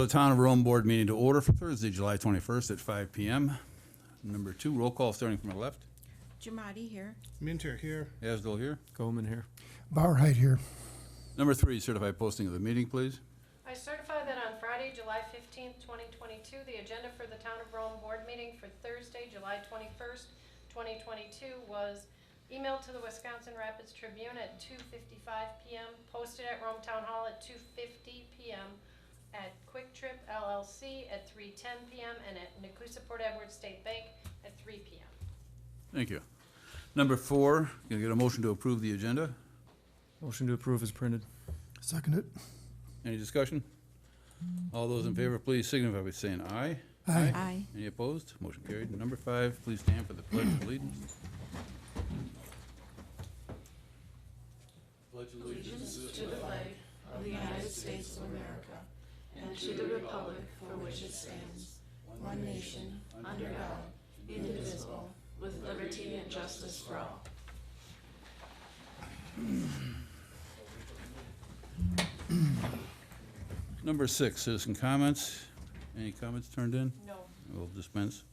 The Town of Rome Board meeting to order for Thursday, July 21st at 5 p.m. Number 2, roll call starting from the left. Jamadi here. Minter here. Asdell here. Goldman here. Bauerheit here. Number 3, certified posting of the meeting, please. I certify that on Friday, July 15th, 2022, the agenda for the Town of Rome Board meeting for Thursday, July 21st, 2022 was emailed to the Wisconsin Rapids Tribune at 2:55 p.m., posted at Rome Town Hall at 2:50 p.m., at Quick Trip LLC at 3:10 p.m., and at Nakusa Port Edward State Bank at 3 p.m. Thank you. Number 4, can I get a motion to approve the agenda? Motion to approve is printed. Second it. Any discussion? All those in favor, please signify by saying aye. Aye. Aye. Any opposed? Motion carried. Number 5, please stand for the Pledge of Allegiance. Allegiance to the flag of the United States of America and to the republic for which it stands, one nation, under God, indivisible, with liberty and justice for all. Number 6, citizen comments. Any comments turned in? No. We'll dispense.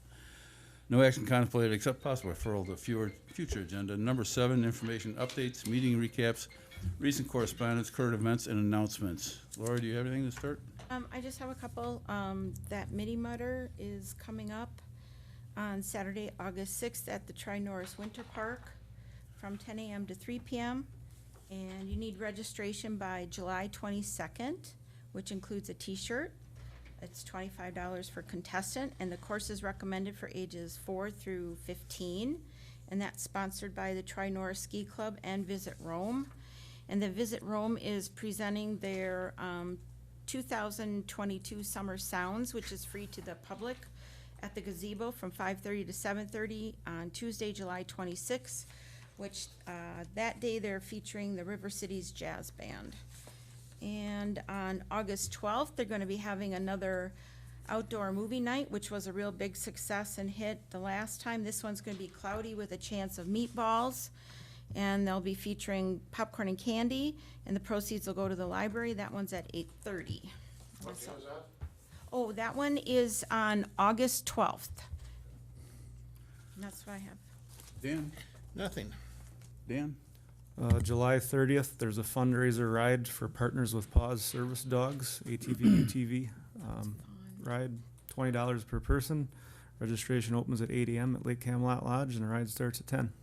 No action contemplated except possible referral to future agenda. Number 7, information updates, meeting recaps, recent correspondence, current events, and announcements. Laura, do you have anything to start? I just have a couple. That Midi Mutter is coming up on Saturday, August 6th at the Tri-Norris Winter Park from 10 a.m. to 3 p.m. And you need registration by July 22nd, which includes a t-shirt. It's $25 for contestant, and the course is recommended for ages 4 through 15. And that's sponsored by the Tri-Norris Ski Club and Visit Rome. And the Visit Rome is presenting their 2022 Summer Sounds, which is free to the public at the gazebo from 5:30 to 7:30 on Tuesday, July 26th, which that day they're featuring the River Cities Jazz Band. And on August 12th, they're going to be having another outdoor movie night, which was a real big success and hit the last time. This one's going to be cloudy with a chance of meatballs. And they'll be featuring popcorn and candy, and the proceeds will go to the library. That one's at 8:30. What day was that? Oh, that one is on August 12th. And that's what I have. Dan? Nothing. Dan? July 30th, there's a fundraiser ride for Partners with Paws Service Dogs, ATV, UTV. Ride, $20 per person. Registration opens at 8 a.m. at Lake Camelot Lodge, and the ride starts at 10.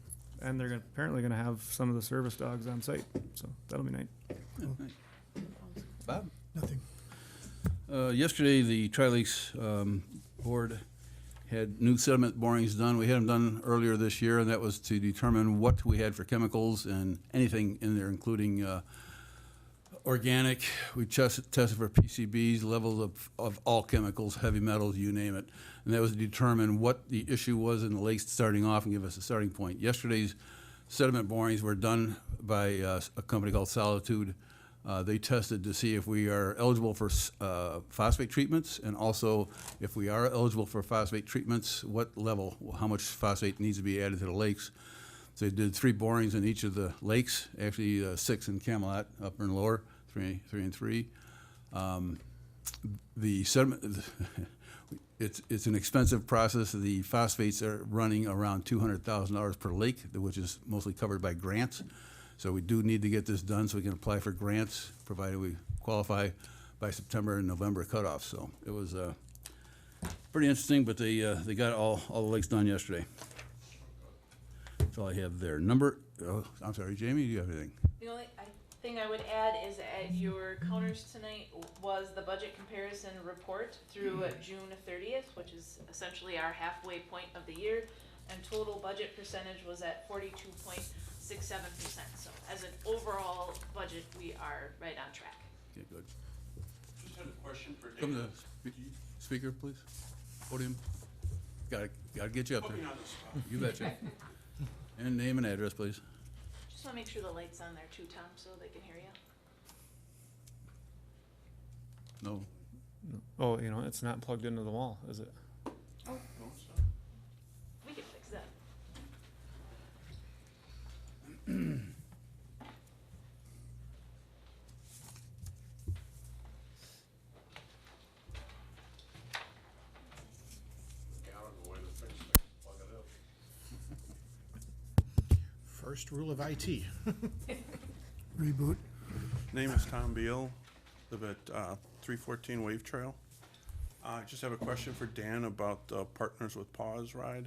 And they're apparently going to have some of the service dogs on site, so that'll be nice. Bob? Nothing. Yesterday, the Tri-Lakes Board had new sediment borings done. We had them done earlier this year, and that was to determine what we had for chemicals and anything in there, including organic. We tested for PCBs, levels of all chemicals, heavy metals, you name it. And that was to determine what the issue was in the lakes starting off and give us a starting point. Yesterday's sediment borings were done by a company called Solitude. They tested to see if we are eligible for phosphate treatments, and also if we are eligible for phosphate treatments, what level, how much phosphate needs to be added to the lakes. So they did 3 borings in each of the lakes, actually 6 in Camelot, upper and lower, 3 and 3. The sediment, it's an expensive process. The phosphates are running around $200,000 per lake, which is mostly covered by grants. So we do need to get this done so we can apply for grants, provided we qualify by September and November cutoff. So it was pretty interesting, but they got all the lakes done yesterday. That's all I have there. I'm sorry, Jamie, do you have anything? The only thing I would add is at your counters tonight was the budget comparison report through June 30th, which is essentially our halfway point of the year, and total budget percentage was at 42.67%. So as an overall budget, we are right on track. Okay, good. Just had a question for Come to David. the speaker, please. Podium. Gotta get you up Put me there. on the spot. You betcha. And name and address, please. Just want to make sure the light's on there too, Tom, so they can hear you. No. Oh, it's not plugged into the wall, is it? No, it's not. We can fix that. First rule of IT. Reboot. Name is Tom Beal, live at 314 Wave Trail. I just have a question for Dan about the Partners with Paws ride.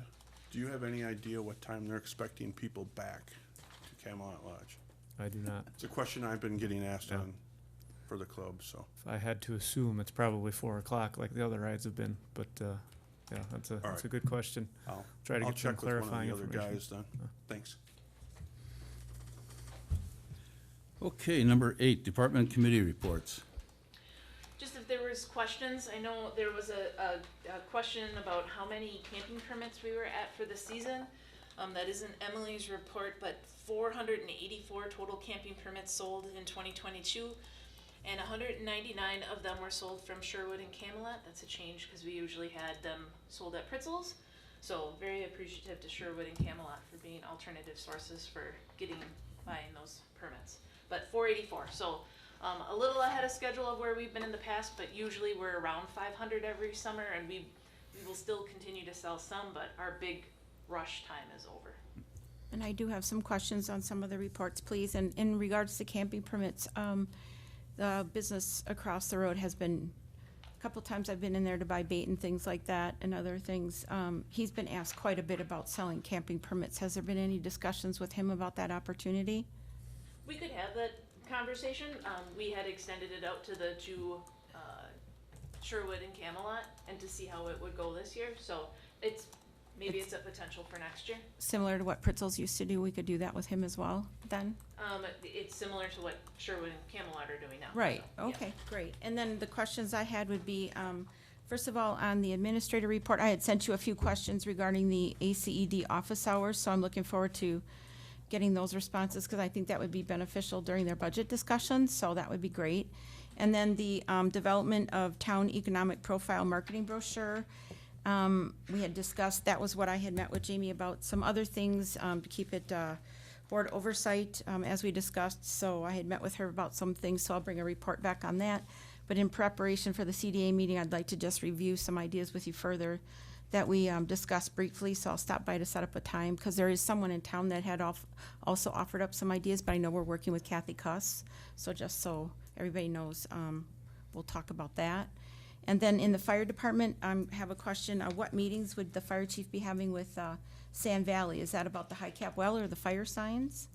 Do you have any idea what time they're expecting people back to Camelot Lodge? I do not. It's a question I've been getting asked Yeah. on for the club, so. If I had to assume, it's probably 4 o'clock like the other rides have been, but, yeah, that's a right. good question. I'll Try to I'll get some check with one of clarifying the other information. guys then. Thanks. Okay, number 8, department committee reports. Just if there was questions, I know there was a question about how many camping permits we were at for the season. That isn't Emily's report, but 484 total camping permits sold in 2022. And 199 of them were sold from Sherwood and Camelot. That's a change because we usually had them sold at Pritzl's. So very appreciative to Sherwood and Camelot for being alternative sources for buying those permits. But 484, so a little ahead of schedule of where we've been in the past, but usually we're around 500 every summer, and we will still continue to sell some, but our big rush time is over. And I do have some questions on some of the reports, please. And in regards to camping permits, the business across the road has been, a couple times I've been in there to buy bait and things like that and other things. He's been asked quite a bit about selling camping permits. Has there been any discussions with him about that opportunity? We could have that conversation. We had extended it out to the two, Sherwood and Camelot, and to see how it would go this year. So maybe it's a potential for next year. Similar to what Pritzl's used to do, we could do that with him as well then? It's similar to what Sherwood and Camelot are doing now. Right, so, yeah. okay, great. And then the questions I had would be, first of all, on the administrator report, I had sent you a few questions regarding the ACED office hours, so I'm looking forward to getting those responses, because I think that would be beneficial during their budget discussions, so that would be great. And then the development of town economic profile marketing brochure, we had discussed, that was what I had met with Jamie about, some other things to keep it board oversight, as we discussed. So I had met with her about some things, so I'll bring a report back on that. But in preparation for the CDA meeting, I'd like to just review some ideas with you further that we discussed briefly. So I'll stop by to set up a time, because there is someone in town that had also offered up some ideas, but I know we're working with Kathy Cuss. So just so everybody knows, we'll talk about that. And then in the fire department, I have a question. What meetings would the fire chief be having with Sand Valley? Is that about the high cap well or the fire signs?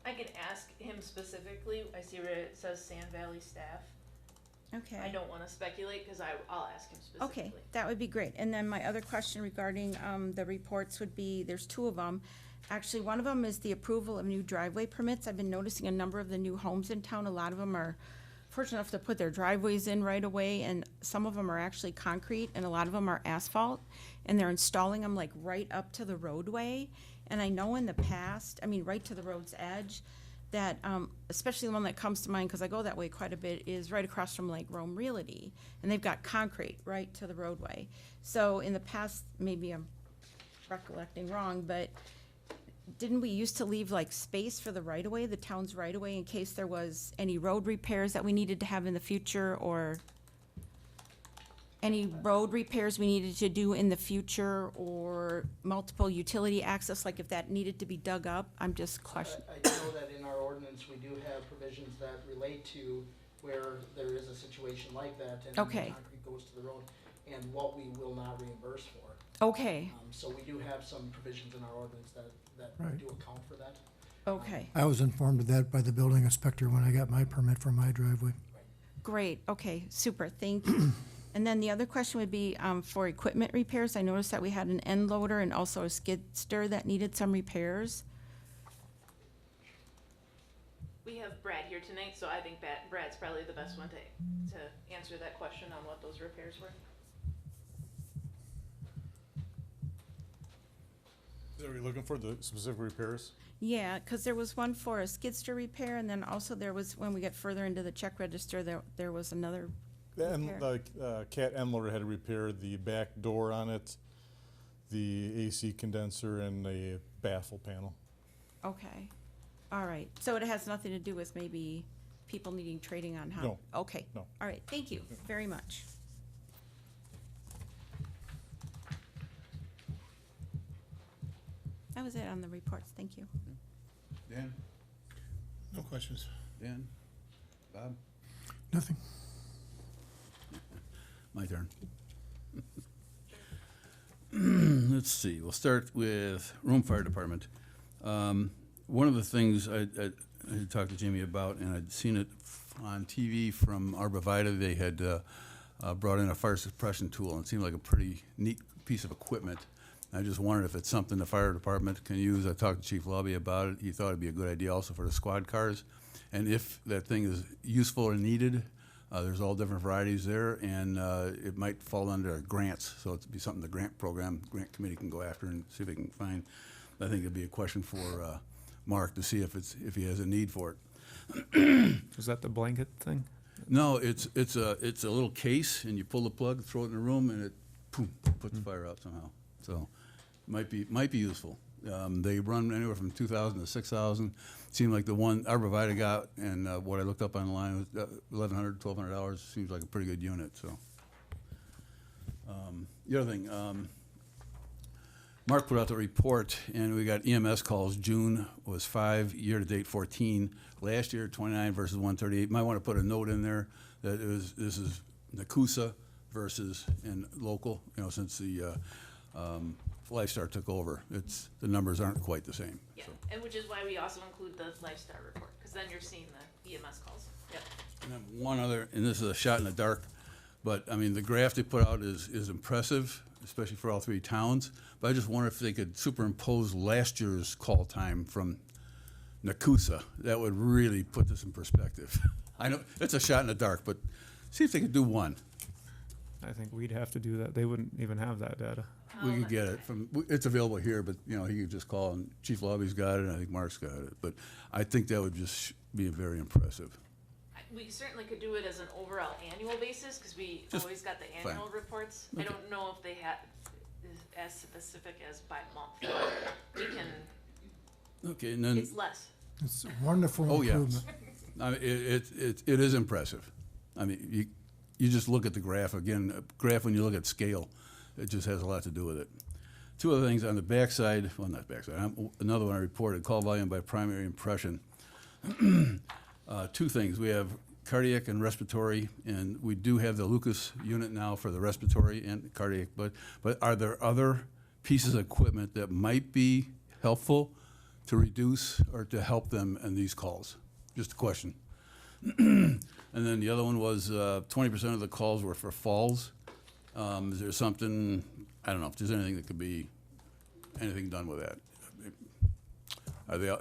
I can ask him specifically. I see where it says Sand Valley staff. Okay. I don't want to speculate because I'll ask him specifically. Okay, that would be great. And then my other question regarding the reports would be, there's two of them. Actually, one of them is the approval of new driveway permits. I've been noticing a number of the new homes in town. A lot of them are fortunate enough to put their driveways in right away, and some of them are actually concrete, and a lot of them are asphalt, and they're installing them like right up to the roadway. And I know in the past, I mean, right to the road's edge, that, especially the one that comes to mind, because I go that way quite a bit, is right across from like Rome Realty, and they've got concrete right to the roadway. So in the past, maybe I'm recollecting wrong, but didn't we used to leave like space for the right-of-way, the town's right-of-way, in case there was any road repairs that we needed to have in the future, or any road repairs we needed to do in the future, or multiple utility access, like if that needed to be dug up? I'm just questioning. I know that in our ordinance, we do have provisions that relate to where there is a situation like that, and the Okay. concrete goes to the road, and what we will not reimburse for. Okay, So we do have some provisions in our ordinance that Right. do account for that. okay, I was informed of that by the building inspector when I got my permit for my driveway. great, okay, super, thank you. And then the other question would be for equipment repairs. I noticed that we had an end loader and also a skid steer that needed some repairs. We have Brad here tonight, so I think Brad's probably the best one to answer that question on what those repairs were. Are you looking for the specific repairs? Yeah, because there was one for a skid steer repair, and then also there was, when we get further into the check register, there was another. And Repair. like, cat end loader had to repair the back door on it, the AC condenser, and the baffle panel. Okay, all right. So it has nothing to do with maybe people needing trading on how? No. Okay. No. All right, thank you very much. That was it on the reports, thank you. Dan? No questions. Dan? Bob? Nothing. My turn. Let's see, we'll start with Rome Fire Department. One of the things I had talked to Jamie about, and I'd seen it on TV from Arborvita, they had brought in a fire suppression tool, and it seemed like a pretty neat piece of equipment. I just wondered if it's something the fire department can use. I talked to Chief Lobby about it. He thought it'd be a good idea also for the squad cars. And if that thing is useful or needed, there's all different varieties there, and it might fall under grants. So it'd be something the grant committee can go after and see if they can find. I think it'd be a question for Mark to see if he has a need for it. Is that the blanket thing? No, it's a little case, and you pull the plug, throw it in the room, and it poof, puts the fire out somehow. So might be useful. They run anywhere from 2,000 to 6,000. Seemed like the one Arborvita got, and what I looked up online was $1,100, $1,200. Seems like a pretty good unit. So the other thing, Mark put out the report, and we got EMS calls. June was 5, year to date 14. Last year 29 versus 138. Might want to put a note in there that this is Nakusa versus and local. You know, since the Lifestar took over, the numbers aren't quite the same. Yeah, So. and which is why we also include the Lifestar report, because then you're seeing the EMS calls. Yep. And then one other, and this is a shot in the dark, but I mean the graph they put out is impressive, especially for all three towns. But I just wonder if they could superimpose last year's call time from Nakusa. That would really put this in perspective. I know it's a shot in the dark, but see if they could do one. I think we'd have to do that. They wouldn't even have that data. We could get it from, it's available here, but, you know, he could just call, and Chief Lobby's got it, and I think Mark's got it. But I think that would just be very impressive. We certainly could do it as an overall annual basis, because we Just always got the fine. annual reports. I Okay. don't know if they had as specific as by month. We can, Okay, and then, it's less. It's a wonderful oh, yeah. improvement. I mean, it is impressive. I mean, you just look at the graph, again, a graph when you look at scale, it just has a lot to do with it. Two other things on the backside, well, not backside, another one I reported, call volume by primary impression. Two things, we have cardiac and respiratory, and we do have the Lucas unit now for the respiratory and cardiac, but are there other pieces of equipment that might be helpful to reduce or to help them in these calls? Just a question. And then the other one was 20% of the calls were for falls. Is there something, I don't know, if there's anything that could be, anything done with that?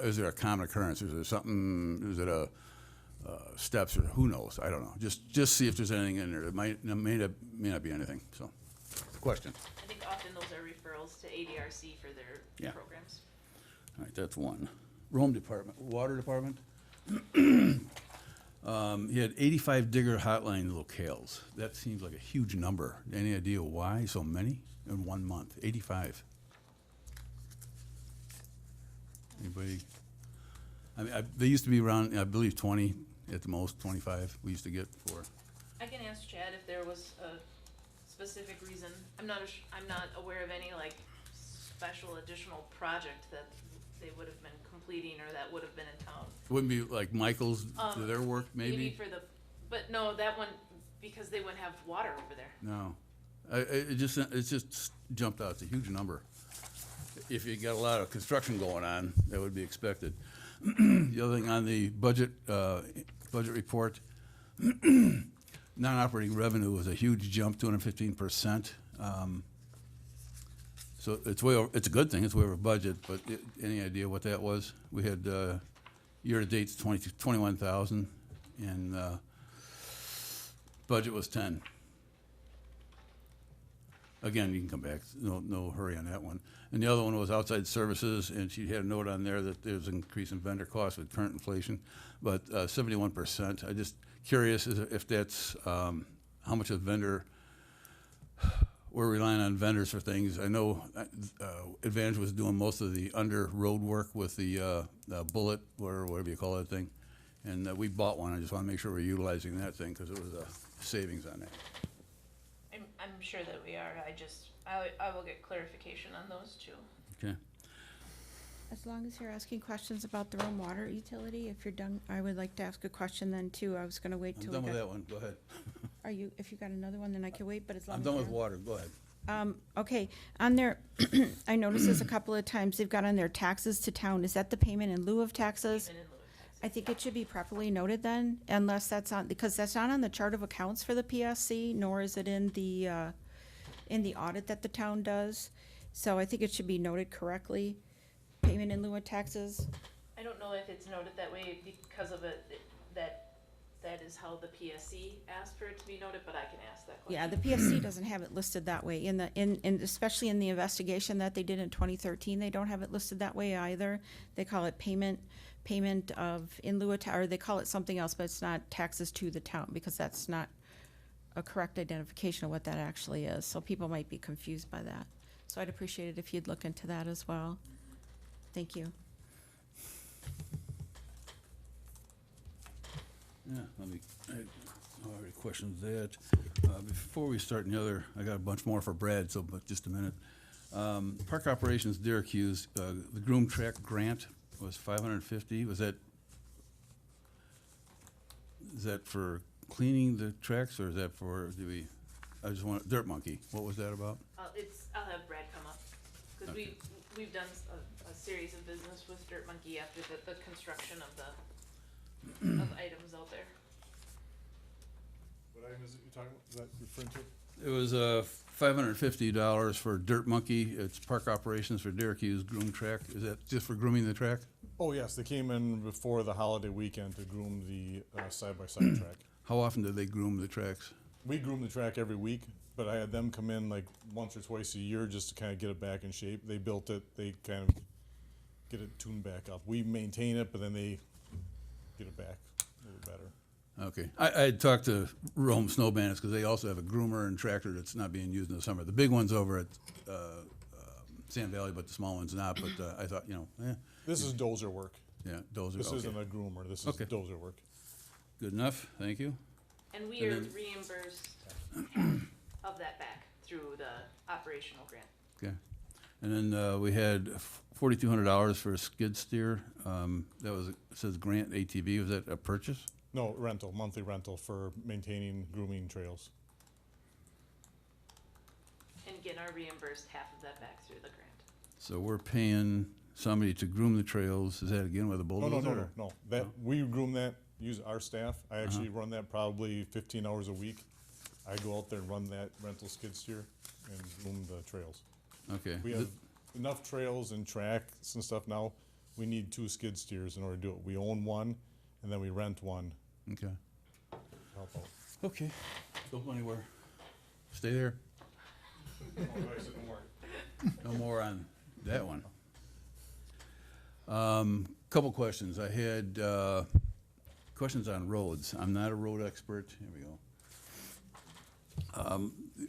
Is there a common occurrence? Is there something, is it a steps or who knows? I don't know. Just see if there's anything in there. It may not be anything, so. Question. I think often those are referrals to ADRC for their Yeah. programs. All right, that's one. Rome Department, Water Department. He had 85 digger hotline locales. That seems like a huge number. Any idea why so many in 1 month? 85. Anybody? I mean, they used to be around, I believe, 20 at the most, 25 we used to get for. I can ask Chad if there was a specific reason. I'm not aware of any like special additional project that they would have been completing or that would have been in town. Wouldn't be like Michael's, their work, maybe? for the, but no, that one, because they wouldn't have water over there. No. It just jumped out. It's a huge number. If you got a lot of construction going on, that would be expected. The other thing on the budget report, non-operating revenue was a huge jump, 215%. So it's it's a good thing, it's way over budget, but any idea what that was? We had year-to-date 21,000, and budget was 10. Again, you can come back, no hurry on that one. And the other one was outside services, and she had a note on there that there's an increase in vendor costs with current inflation, but 71%. I'm just curious if that's how much of vendor, we're relying on vendors for things. I know Advantage was doing most of the under road work with the bullet, or whatever you call that thing, And we bought one, I just want to make sure we're utilizing that thing, because it was a savings on that. I'm sure that we are, I will get clarification on those two. Okay. As long as you're asking questions about the Rome water utility, if you're done, I would like to ask a question then too. I was gonna wait I'm till done we with got. that one, go ahead. Are you, if you got another one, then I can wait, but as long I'm as done with you're- water, go ahead. Okay, on their, I noticed this a couple of times, they've got on their taxes to town, is that the payment in lieu of taxes? Even in lieu of taxes. I think it should be properly noted then, unless that's on, because that's not on the chart of accounts for the PSC, nor is it in the audit that the town does. So I think it should be noted correctly, payment in lieu of taxes. I don't know if it's noted that way because of it, that is how the PSC asked for it to be noted, but I can ask that question. Yeah, the PSC doesn't have it listed that way, especially in the investigation that they did in 2013, they don't have it listed that way either. They call it payment of in lieu of, or they call it something else, but it's not taxes to the town, because that's not a correct identification of what that actually is, so people might be confused by that. So I'd appreciate it if you'd look into that as well. Thank you. Yeah, I already questioned that. Before we start the other, I got a bunch more for Brad, so, but just a minute. Park Operations Syracuse, the groom track grant was $550, is that for cleaning the tracks, or is that for, I just want, Dirt Monkey, what was that about? I'll have Brad come up, because Okay. we've done a series of business with Dirt Monkey after the construction of of items out there. What item is it you're talking about, is that referring to? It was $550 for Dirt Monkey, it's Park Operations for Syracuse groom track, is that just for grooming the track? Oh, yes, they came in before the holiday weekend to groom the side-by-side track. How often do they groom the tracks? We groom the track every week, but I had them come in like once or twice a year just to kind of get it back in shape. They built it, they kind of get it tuned back up. We maintain it, but then they get it back a little better. Okay, I had talked to Rome Snow Bandits, because they also have a groomer and tractor that's not being used in the summer. The big one's over at Sand Valley, but the small one's not, but I thought, This is dozer work. yeah, those are, This okay. isn't a groomer, this is Okay. dozer work. Good enough, thank you. And we And are then- reimbursed half of that back through the operational grant. Okay. And then we had $4,200 for a skid steer. That was, it says grant ATV, was that a purchase? No, rental, monthly rental for maintaining grooming trails. And again, are reimbursed half of that back through the grant. So we're paying somebody to groom the trails, is that again with a No, bulldozer? no, no, or- no, that, we groom that, use our staff. I actually run that probably 15 hours a week. I go out there and run that rental skid steer and groom the trails. Okay. We have enough trails and tracks and stuff now. We need 2 skid steers in order to do it. We own one, and then we rent one Okay. to help out. Okay, don't go anywhere. Stay there. No more on that one. Couple questions. I had questions on roads. I'm not a road expert. Here we go.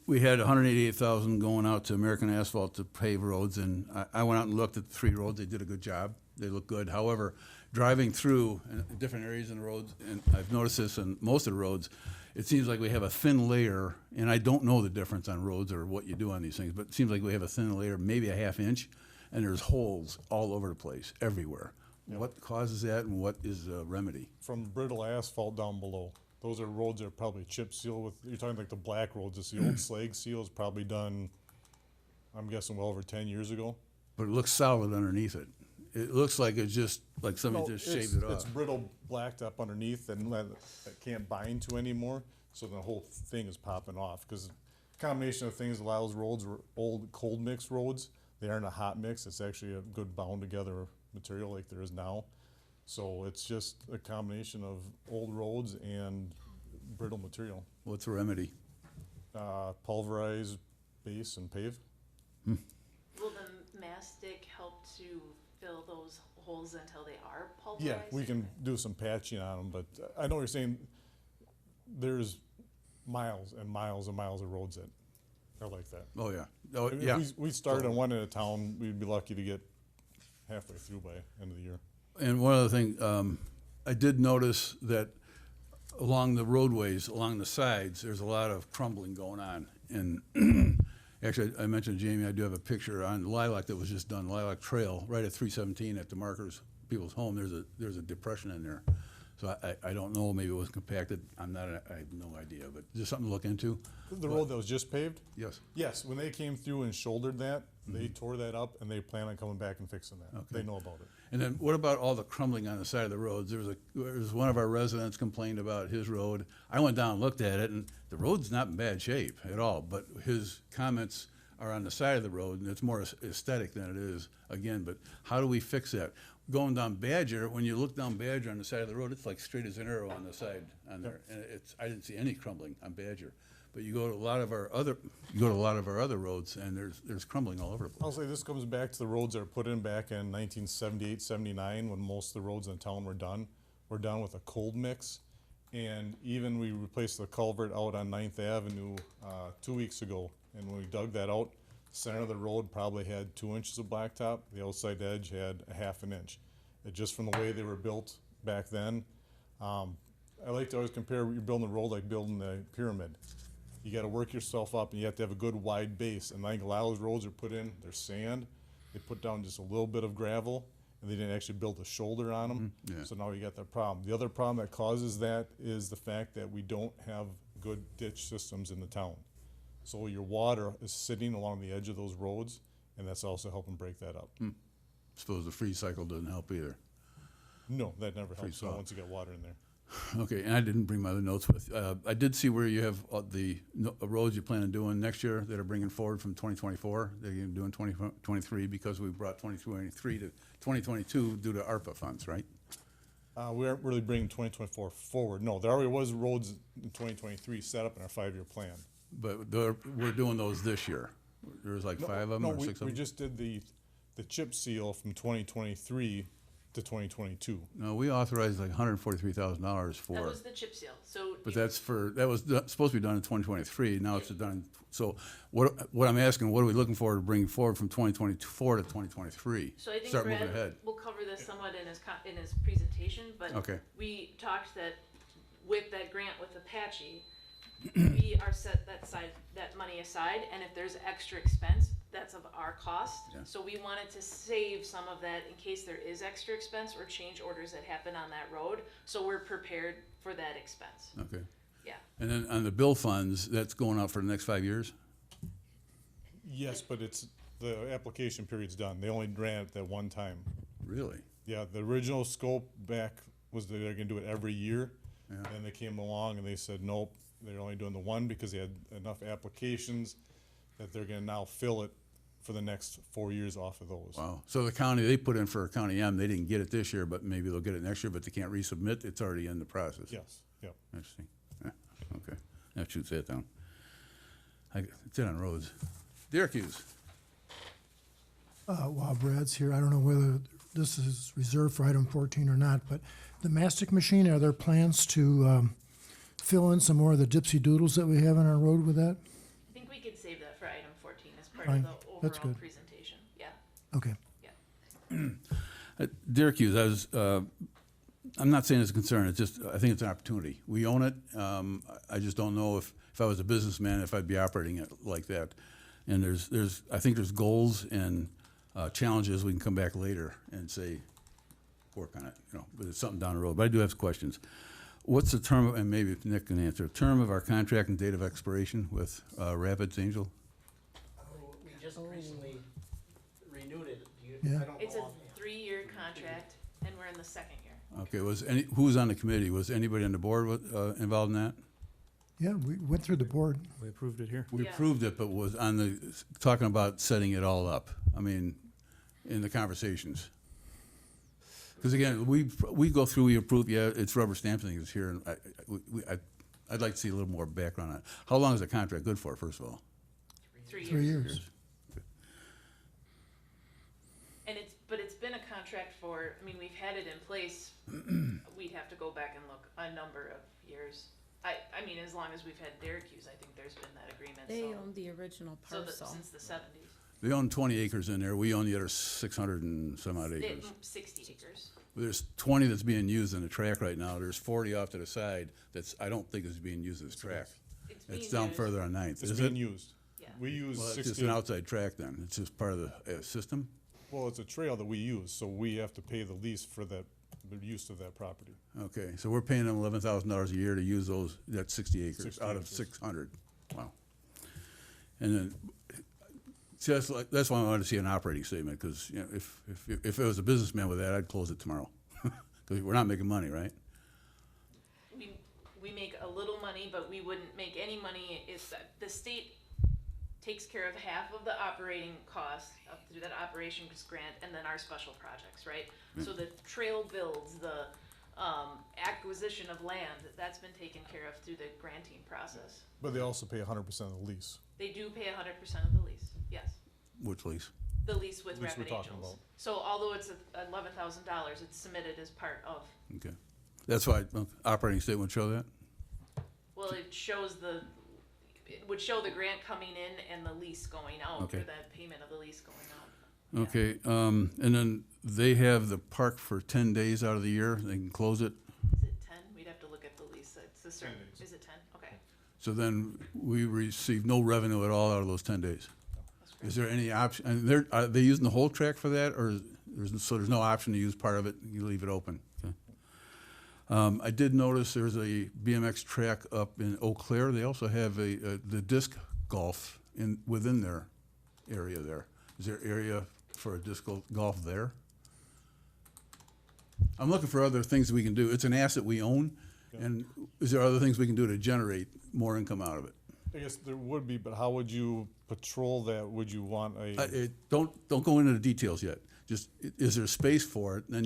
We had 188,000 going out to American Asphalt to pave roads, and I went out and looked at the 3 roads. They did a good job. They look good. However, driving through different areas in the roads, and I've noticed this on most of the roads, it seems like we have a thin layer, and I don't know the difference on roads or what you do on these things, but it seems like we have a thin layer, maybe a ½ inch, and there's holes all over the place, everywhere. What causes that, and what is the remedy? From brittle asphalt down below. Those are roads that are probably chip seal with, you're talking like the black roads. It's the old slag seal is probably done, I'm guessing well over 10 years ago. But it looks solid underneath it. It looks like it's just, like somebody No, just shaved it It's off. brittle blacked up underneath and that can't bind to anymore, so the whole thing is popping off. Because combination of things, a lot of those roads were old cold mix roads. They aren't a hot mix. It's actually a good bound together material like there is now. So it's just a combination of old roads and brittle material. What's the remedy? Pulverize base and pave. Will the mastic help to fill those holes until they are pulverized? Yeah, we can do some patching on them, but I know what you're saying. There's miles and miles and miles of roads that are like that. Oh, yeah. Oh, If yeah. we started on one in a town, we'd be lucky to get halfway through by end of the year. And one other thing, I did notice that along the roadways, along the sides, there's a lot of crumbling going on. And actually, I mentioned to Jamie, I do have a picture on Lilac that was just done, Lilac Trail, right at 317 at the markers, people's home. There's a depression in there. So I don't know, maybe it was compacted. I have no idea, but just something to look into. The road that was just paved? Yes. Yes, when they came through and shouldered that, they tore that up and they plan on coming back and fixing that. Okay. They know about it. And then what about all the crumbling on the side of the roads? There was one of our residents complained about his road. I went down and looked at it, and the road's not in bad shape at all, but his comments are on the side of the road, and it's more aesthetic than it is, again, but how do we fix that? Going down Badger, when you look down Badger on the side of the road, it's like straight as an arrow on the side on there, and I didn't see any crumbling on Badger. But you go to a lot of our other roads, and there's crumbling all over the place. I'll say this comes back to the roads that were put in back in 1978, 79, when most of the roads in town were done. We're done with a cold mix. And even we replaced the culvert out on 9th Avenue 2 weeks ago. And when we dug that out, center of the road probably had 2 inches of blacktop. The outside edge had a half an inch. Just from the way they were built back then. I like to always compare, you're building a road like building a pyramid. You gotta work yourself up and you have to have a good wide base. And I think a lot of those roads are put in, they're sand. They put down just a little bit of gravel and they didn't actually build a shoulder on them. yeah. So now you got that problem. The other problem that causes that is the fact that we don't have good ditch systems in the town. So your water is sitting along the edge of those roads and that's also helping break that up. Suppose the freeze cycle doesn't help either. No, that never helps thaw. once you get water in there. Okay, and I didn't bring my other notes with. I did see where you have the roads you plan on doing next year that are bringing forward from 2024. They're going to do in 2023 because we brought 2023 to 2022 due to ARPA funds, right? We aren't really bringing 2024 forward. No, there already was roads in 2023 set up in our 5-year plan. But we're doing those this year. There's like 5 of them No, or 6 of them? we just did the chip seal from 2023 to 2022. No, we authorized like $143,000 That for, was the chip seal, so. but you- that was supposed to be done in 2023. Now it's done. So what I'm asking, what are we looking for to bring forward from 2024 to 2023? So I think Start moving Brad ahead. will cover this somewhat in his presentation, but Okay. we talked that with that grant with Apache, we are set that money aside, and if there's extra expense, that's of our cost. Yeah. So we wanted to save some of that in case there is extra expense or change orders that happen on that road, so we're prepared for that expense. Okay. Yeah. And then on the bill funds, that's going out for the next 5 years? Yes, but the application period's done. They only ran it that one time. Really? Yeah, the original scope back was that they're gonna do it every year. Yeah. And they came along and they said, nope, they're only doing the one because they had enough applications that they're gonna now fill it for the next 4 years off of those. Wow. So the county, they put in for County M, they didn't get it this year, but maybe they'll get it next year, but they can't resubmit, it's already in the process. Yes, yep. Interesting. Yeah, okay. That shoots that down. It's in on roads. Derek Hughes. While Brad's here, I don't know whether this is reserved for item 14 or not, but the mastic machine, are there plans to fill in some more of the dipsy doodles that we have on our road with that? I think we could save that for item 14 as part Fine. of the That's overall good. presentation, yeah. Okay. Derek Hughes, I'm not saying it's a concern, it's just, I think it's an opportunity. We own it. I just don't know if I was a businessman, if I'd be operating it like that. And I think there's goals and challenges we can come back later and say, work on it, but it's something down the road. But I do have questions. What's the term, and maybe if Nick can answer, term of our contract and date of expiration with Rapids Angel? We just recently renewed it. Yeah. I don't It's know a offhand. 3-year contract, and we're in the 2nd year. Okay, who was on the committee? Was anybody on the board involved in that? Yeah, we went through the board. We approved it here. We Yeah. approved it, but was talking about setting it all up. I mean, in the conversations. Because again, we go through, we approve, yeah, it's rubber stamping things here, and I'd like to see a little more background on it. How long is the contract good for, first of all? 3 years. 3 years. And it's been a contract for, I mean, we've had it in place, we'd have to go back and look a number of years. I mean, as long as we've had Derek Hughes, I think there's been that agreement, They so, owned the original parcel. since the 70s. They own 20 acres in there. We own the other 600 and some odd They- acres. 60 acres. There's 20 that's being used in the track right now. There's 40 off to the side that's, I don't think is being used as track. It's being It's down used. further on Ninth. It's Is being it? used. Yeah. We use Well, it's just 60, an outside track then. It's just part of the system? well, it's a trail that we use, so we have to pay the lease for that, the use of that property. Okay, so we're paying them $11,000 a year to use those, that 60 acres 60 out of acres. 600. Wow. And then, see, that's why I wanted to see an operating statement, because, you know, if it was a businessman with that, I'd close it tomorrow. Because we're not making money, right? We make a little money, but we wouldn't make any money if the state takes care of half of the operating cost up through that operations grant and then our special projects, right? So the trail builds, the acquisition of land, that's been taken care of through the granting process. But they also pay 100% of the lease. They do pay 100% of the lease, yes. Which lease? The lease with Lease we're Rapid talking Angels. about. So although it's $11,000, it's submitted as part of, Okay. That's why operating statement would show that? well, it would show the grant coming in and the lease going out, or Okay. the payment of the lease going out. Okay, and then they have the park for 10 days out of the year. They can close it. Is it 10? We'd have to look at the lease. It's a certain, 10 days. is it 10? Okay. So then we receive no revenue at all out of those 10 days. That's great. Is there any option, and are they using the whole track for that, or there's no option to use part of it, you leave it open? Okay. I did notice there's a BMX track up in Eau Claire. They also have the disc golf within their area there. Is there area for a disc golf there? I'm looking for other things we can do. It's an asset we own, and is there other things we can do to generate more income out of it? I guess there would be, but how would you patrol that? Would you want Don't go into the details yet. Just, is there space for it? Then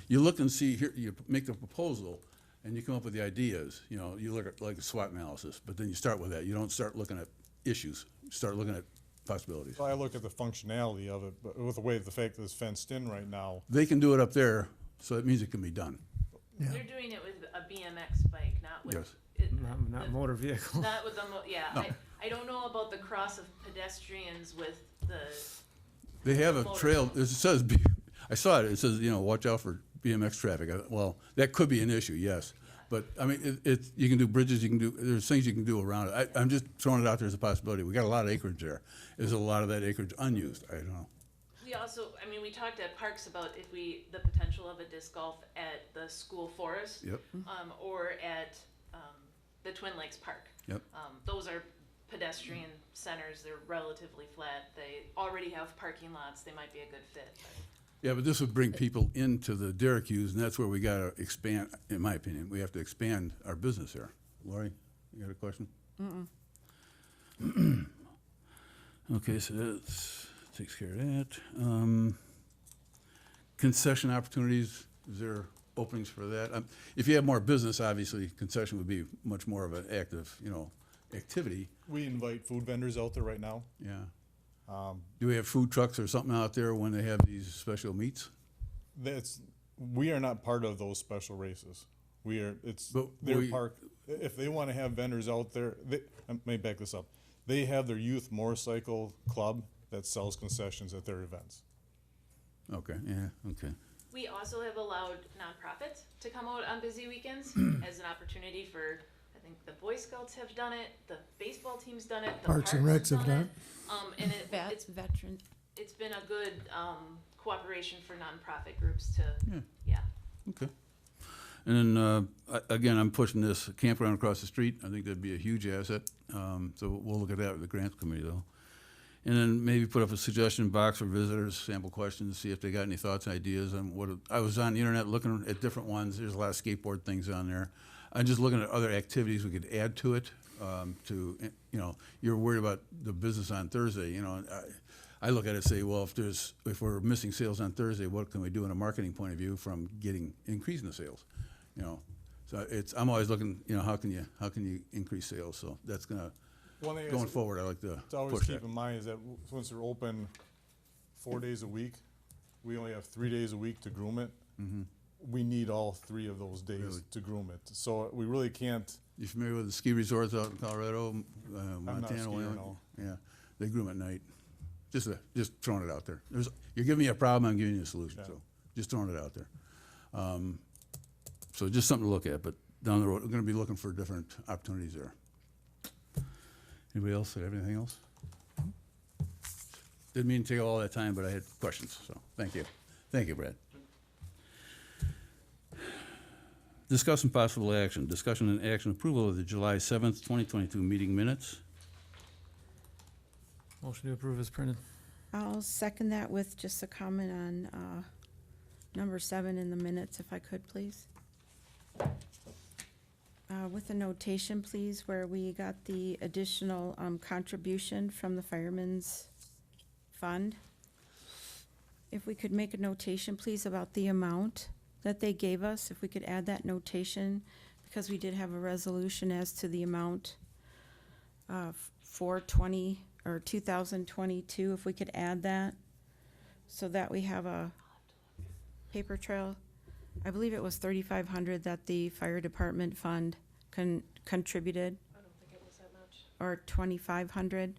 you look and see, here, you make the proposal, and you come up with the ideas. You know, you look at like a SWOT analysis, but then you start with that. You don't start looking at issues. You start looking at possibilities. I look at the functionality of it, but with the fact that it's fenced in right now, They can do it up there, so it means it can be done. Yeah. They're doing it with a BMX bike, not with. Yes. Not motor vehicle. Not with yeah. No. I don't know about the cross of pedestrians with the, They have a trail, it says, I saw it, it says, you know, watch out for BMX traffic. Well, that could be an issue, yes. But, I mean, you can do bridges, there's things you can do around it. I'm just throwing it out there as a possibility. We got a lot of acreage there. Is a lot of that acreage unused? I don't know. we also, I mean, we talked at Parks about the potential of a disc golf at the school forest. Yep. Or at, the Twin Lakes Park. Yep. Those are pedestrian centers, they're relatively flat, they already have parking lots, they might be a good fit. Yeah, but this would bring people into the Derek-Hughes, and that's where we gotta expand, in my opinion. We have to expand our business here. Lori, you got a question? Okay, so that takes care of that. Concession opportunities, is there openings for that? If you have more business, obviously, concession would be much more of an active, activity. we invite food vendors out there right now. Yeah. Do we have food trucks or something out there when they have these special meets? We are not part of those special races. It's But their we- park. If they want to have vendors out there, let me back this up. They have their youth motorcycle club that sells concessions at their events. Okay, yeah, okay. We also have allowed nonprofits to come out on busy weekends as an opportunity for, I think the Boy Scouts have done it, the baseball team's done it, the Parks and Recs have done it. And Vets, veteran, it's been a good, cooperation for nonprofit groups to, Yeah. yeah. Okay. And then, again, I'm pushing this campground across the street. I think that'd be a huge asset. So we'll look at that with the grants committee, though. And then maybe put up a suggestion box for visitors, sample questions, see if they got any thoughts, ideas on what. I was on the internet looking at different ones. There's a lot of skateboard things on there. I'm just looking at other activities we could add to it. You're worried about the business on Thursday. And I look at it and say, well, if we're missing sales on Thursday, what can we do in a marketing point of view from increasing the sales? So I'm always looking, how can you increase sales? So that's One thing going forward, I like to to always push keep that. in mind is that once they're open 4 days a week, we only have 3 days a week to groom it. We need all 3 of those days Really? to groom it. So we really can't. You familiar with the ski resorts out in Colorado, not a Montana, skier, Wyoming? no. Yeah, they groom at night. Just throwing it out there. You're giving me a problem, I'm giving you a solution, so just throwing it out there. So just something to look at, but down the road, we're gonna be looking for different opportunities there. Anybody else have anything else? Didn't mean to take all that time, but I had questions, so thank you. Thank you, Brad. Discuss and possible action. Discussion and action approval of the July 7th, 2022 meeting minutes. Motion to approve is printed. I'll second that with just a comment on number 7 in the minutes, if I could, please. With a notation, please, where we got the additional contribution from the Fireman's Fund. If we could make a notation, please, about the amount that they gave us, if we could add that notation, because we did have a resolution as to the amount for 2022, if we could add that, so that we have a paper trail. I believe it was 3,500 that the fire department fund contributed, I don't think it was that much. or 2,500,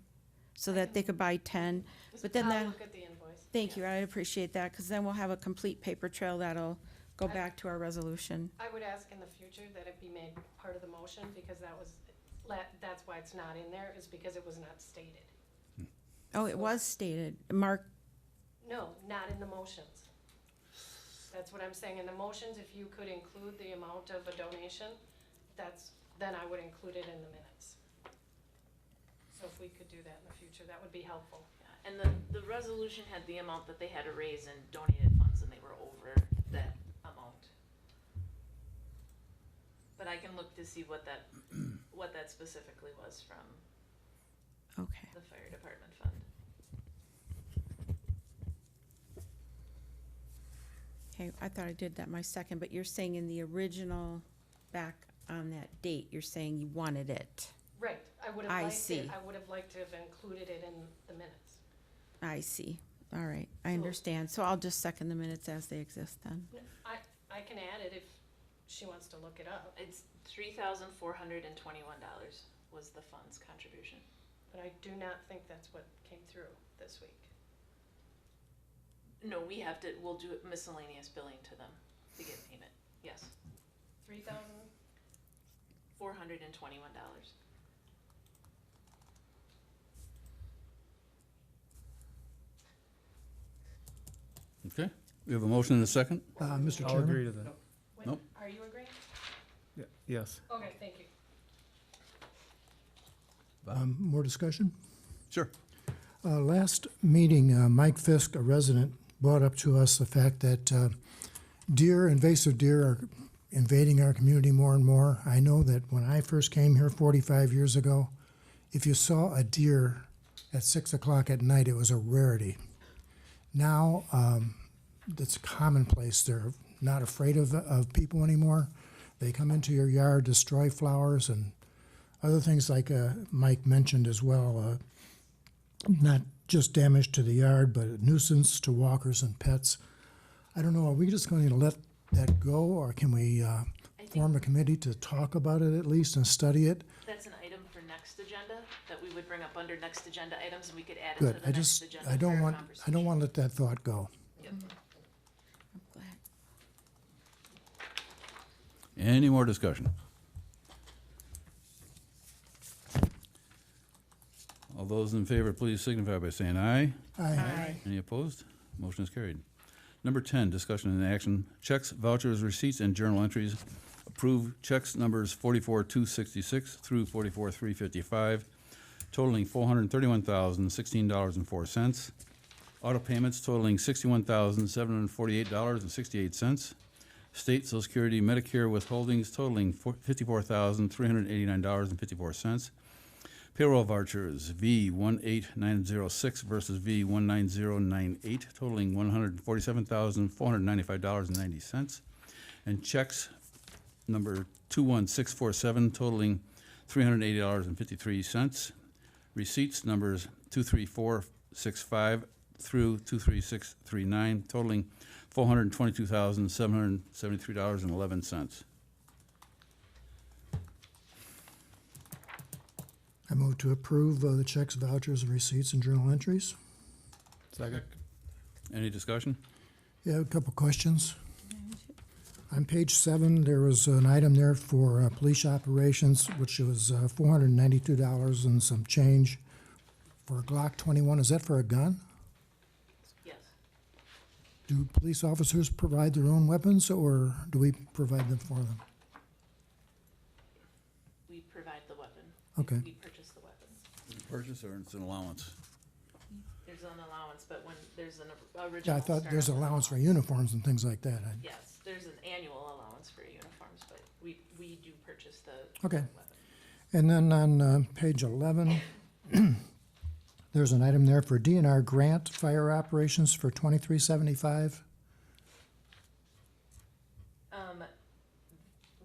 so that they could buy 10. But then I'll that, look at the invoice. thank you, I appreciate that, because then we'll have a complete paper trail that'll go back to our resolution. I would ask in the future that it be made part of the motion, because that's why it's not in there, is because it was not stated. Oh, it was stated, Mark, No, not in the motions. That's what I'm saying, in the motions, if you could include the amount of a donation, then I would include it in the minutes. So if we could do that in the future, that would be helpful. Yeah, and the resolution had the amount that they had to raise in donated funds, and they were over that amount. But I can look to see what that specifically was from okay. the fire department fund. Okay, I thought I did that my second, but you're saying in the original, back on that date, you're saying you wanted it. Right, I would have I liked see. it, I would have liked to have included it in the minutes. I see, all right, I So- understand, so I'll just second the minutes as they exist then. I can add it if she wants to look it up, It's $3,421 was the fund's contribution. but I do not think that's what came through this week. No, we'll do miscellaneous billing to them to get payment, yes. 3,000, $421. Okay, we have a motion and a second. Mr. I'll agree Chairman, to that. Nope. are you agreeing? Yeah, yes. Okay, thank you. more discussion? Sure. Last meeting, Mike Fisk, a resident, brought up to us the fact that invasive deer are invading our community more and more. I know that when I first came here 45 years ago, if you saw a deer at 6 o'clock at night, it was a rarity. Now, it's commonplace. They're not afraid of people anymore. They come into your yard, destroy flowers and other things like Mike mentioned as well. Not just damage to the yard, but a nuisance to walkers and pets. I don't know, are we just going to let that go, or can we form a committee to talk about it at least and study it? That's an item for next agenda that we would bring up under next agenda items, and we could add it Good, to the next agenda. I don't for want to let that thought go. Yep. I'm glad. Any more discussion? All those in favor, please signify by saying aye. Aye. Any opposed? Motion is carried. Number 10, discussion and action, checks, vouchers, receipts, and journal entries. Approve checks numbers 44,266 through 44,355, totaling $431,016.04. Auto payments totaling $61,748.68. State Social Security Medicare withholdings totaling $54,389.54. Payroll vouchers, V18906 versus V19098, totaling $147,495.90. And checks number 21647, totaling $380.53. Receipts numbers 23465 through 23639, totaling $422,773.11. I move to approve the checks, vouchers, and receipts and journal entries. Second. Any discussion? Yeah, a couple questions. On page 7, there was an item there for police operations, which was $492 and some change for a Glock 21. Is that for a gun? Yes. Do police officers provide their own weapons, or do we provide them for them? We provide the weapon. Okay. We purchase the weapons. Purchase or it's an allowance? There's an allowance, but when there's an original. Yeah, I thought there's startup allowance for uniforms and things like that. Yes, there's an annual allowance for uniforms, but we do purchase the Okay. weapon. And then on page 11, there's an item there for DNR grant fire operations for $2375.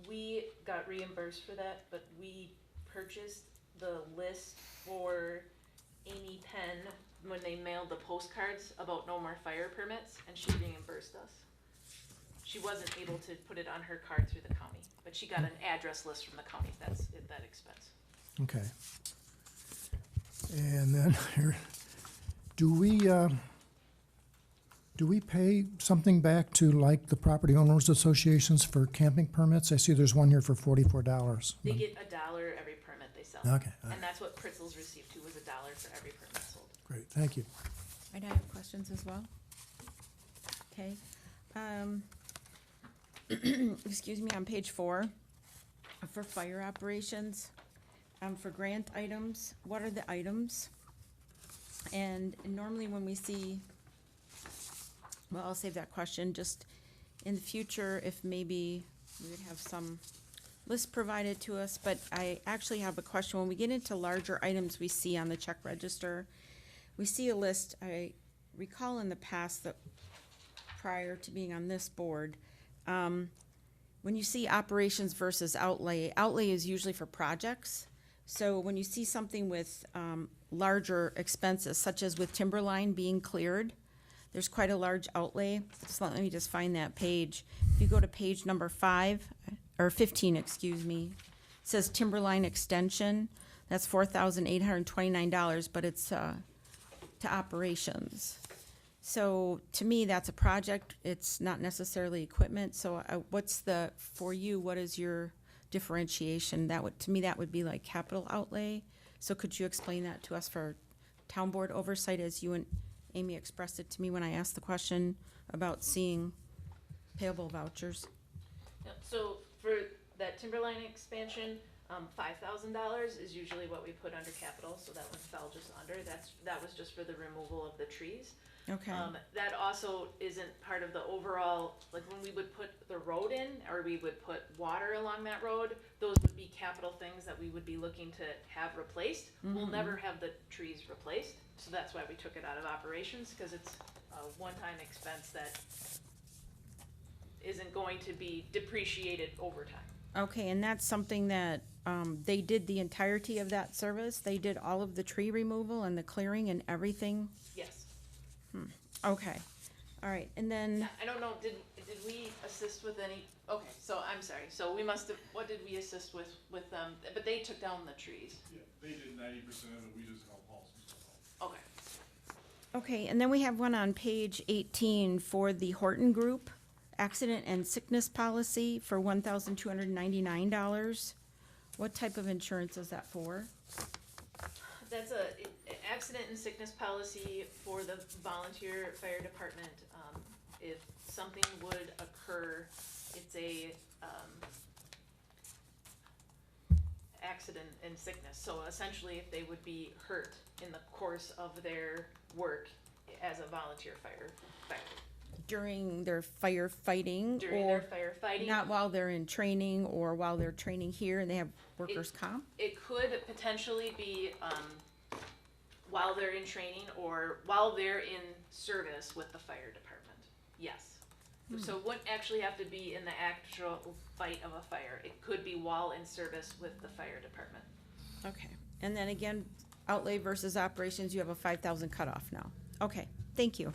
We got reimbursed for that, but we purchased the list for Amy Penn when they mailed the postcards about no more fire permits, and she reimbursed us. She wasn't able to put it on her card through the county, but she got an address list from the county, that's at that expense. Okay. And then here, do we pay something back to like the property owners associations for camping permits? I see there's one here for $44. They get $1 every permit they sell. Okay, And that's what Pritzl's received too, was $1 for every permit sold. Great, thank you. I have questions as well. Okay. Excuse me, on page 4, for fire operations, for grant items, what are the items? And normally when we see, well, I'll save that question, just in the future, if maybe we would have some list provided to us, but I actually have a question. When we get into larger items we see on the check register, we see a list. I recall in the past that prior to being on this board, when you see operations versus outlay, outlay is usually for projects. So when you see something with larger expenses, such as with Timberline being cleared, there's quite a large outlay. Let me just find that page. If you go to page number 15, excuse me, it says Timberline extension. That's $4,829, but it's to operations. So to me, that's a project. It's not necessarily equipment. So for you, what is your differentiation? To me, that would be like capital outlay. So could you explain that to us for town board oversight, as you and Amy expressed it to me when I asked the question about seeing payable vouchers? Yeah, so for that Timberline expansion, $5,000 is usually what we put under capital, so that one fell just under. That was just for the removal of the trees. Okay. That also isn't part of the overall, like when we would put the road in, or we would put water along that road, those would be capital things that we would be looking to have replaced. We'll never have the trees replaced, so that's why we took it out of operations, because it's a one-time expense that isn't going to be depreciated over time. Okay, and that's something that, they did the entirety of that service? They did all of the tree removal and the clearing and everything? Yes. Okay, all right, and then, I don't know, did we assist with any, okay, so I'm sorry, so we must have, what did we assist with them? But they took down the trees. Yeah, they did 90% of it, we just helped haul some stuff out. Okay. okay, and then we have one on page 18 for the Horton Group, accident and sickness policy for $1,299. What type of insurance is that for? That's a accident and sickness policy for the volunteer fire department. If something would occur, it's a, accident and sickness. So essentially, if they would be hurt in the course of their work as a volunteer firefighter. During their firefighting? During their firefighting. Not while they're in training or while they're training here and they have workers' comp? It could potentially be, while they're in training or while they're in service with the fire department, yes. So it wouldn't actually have to be in the actual fight of a fire, it could be while in service with the fire department. Okay, and then again, outlay versus operations, you have a 5,000 cutoff now. Okay, thank you.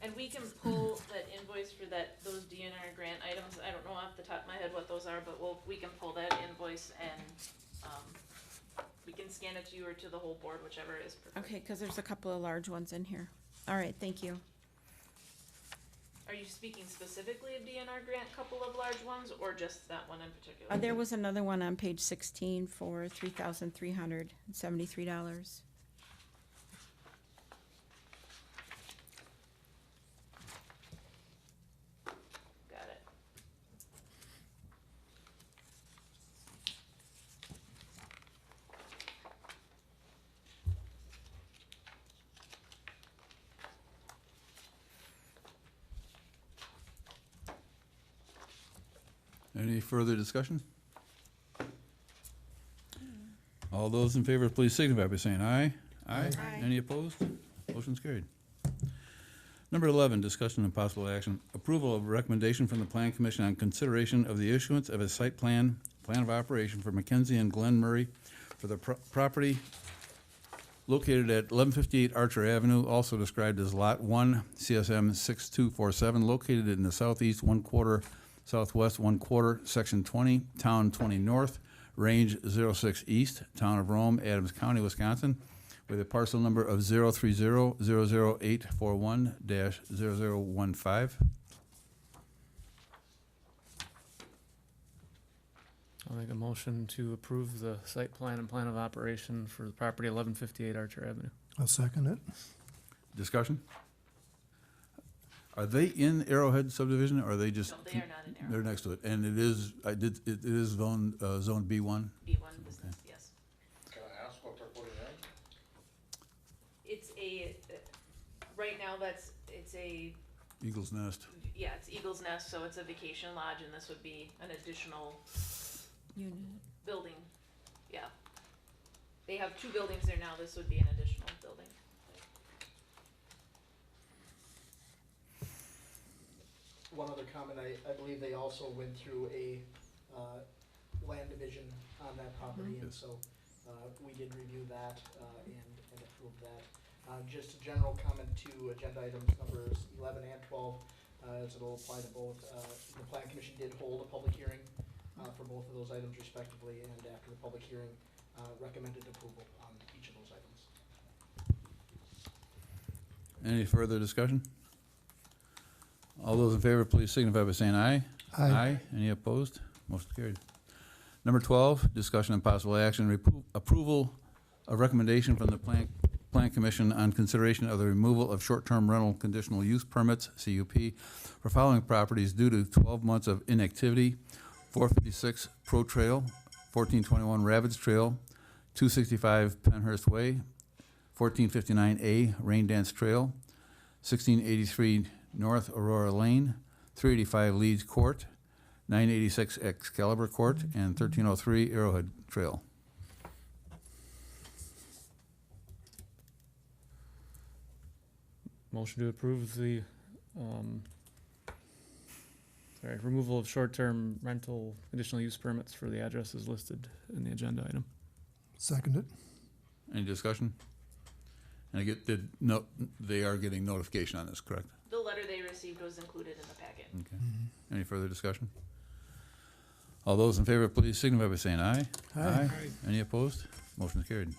And we can pull that invoice for those DNR grant items, I don't know off the top of my head what those are, but we can pull that invoice and, We can scan it to you or to the whole board, whichever is preferred. Okay, because there's a couple of large ones in here. All right, thank you. Are you speaking specifically of DNR grant, couple of large ones, or just that one in particular? There was another one on page 16 for $3,373. Got it. Any further discussion? All those in favor, please signify by saying aye. Aye. Any opposed? Motion's carried. Number 11, discussion and possible action. Approval of recommendation from the Plan Commission on consideration of the issuance of a site plan of operation for Mackenzie and Glen Murray for the property located at 1158 Archer Avenue, also described as Lot 1, CSM 6247, located in the southeast 1/4, southwest 1/4, Section 20, Town 20 North, Range 06 East, Town of Rome, Adams County, Wisconsin, with a parcel number of 030-00841-0015. I'll make a motion to approve the site plan and plan of operation for the property 1158 Archer Avenue. I'll second it. Discussion? Are they in Arrowhead subdivision, or are they just? No, they are not in They're Arrow. next to it, and it is, it is zone B1? B1 business, yes. Can I ask what they're putting in? It's a, right now it's a, Eagle's Nest. yeah, it's Eagle's Nest, so it's a vacation lodge, and this would be an additional Unit. building, yeah. They have 2 buildings there now, this would be an additional building. One other comment, I believe they also went through a, land division on that property, and so, we did review that, and approved that. Just a general comment to agenda items numbers 11 and 12, as it'll apply to both. The Plan Commission did hold a public hearing, for both of those items respectively, and after the public hearing, recommended approval on each of those items. Any further discussion? All those in favor, please signify by saying aye. Aye. Any opposed? Motion carried. Number 12, discussion and possible action, approval of recommendation from the Plan Commission on consideration of the removal of short-term rental conditional use permits, CUP, for following properties due to 12 months of inactivity: 456 Pro Trail, 1421 Rabbits Trail, 265 Penhurst Way, 1459A Rain Dance Trail, 1683 North Aurora Lane, 385 Leeds Court, 986 Excalibur Court, and 1303 Arrowhead Trail. Motion to approve the, removal of short-term rental conditional use permits for the addresses listed in the agenda item. Second it. Any discussion? And they are getting notification on this, correct? The letter they received was included in the packet. Okay. Any further discussion? All those in favor, please signify by saying aye. Aye. Any opposed? Motion is carried.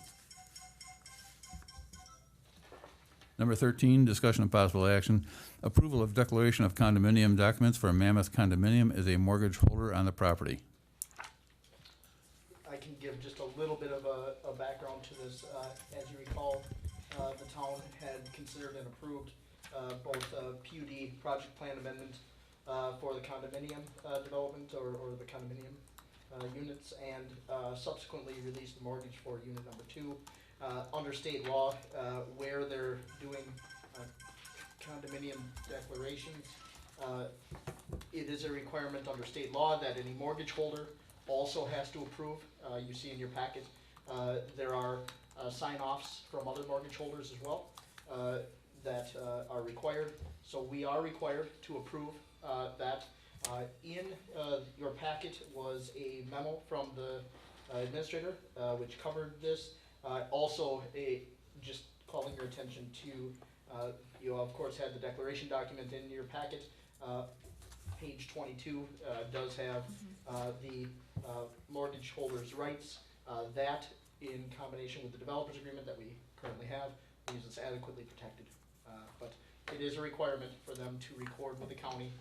Number 13, discussion of possible action, approval of declaration of condominium documents for Mammoth Condominium as a mortgage holder on the property. I can give just a little bit of a background to this. As you recall, the town had considered and approved both PUD project plan amendment for the condominium development or the condominium units, and subsequently released the mortgage for unit number 2. Under state law, where they're doing condominium declarations, it is a requirement under state law that any mortgage holder also has to approve. You see in your packet, there are sign-offs from other mortgage holders as well that are required. So we are required to approve that. In your packet was a memo from the administrator which covered this. Also, just calling your attention to, you of course had the declaration document in your packet. Page 22 does have the mortgage holder's rights. That in combination with the developer's agreement that we currently have, means it's adequately protected. But it is a requirement for them to record with the county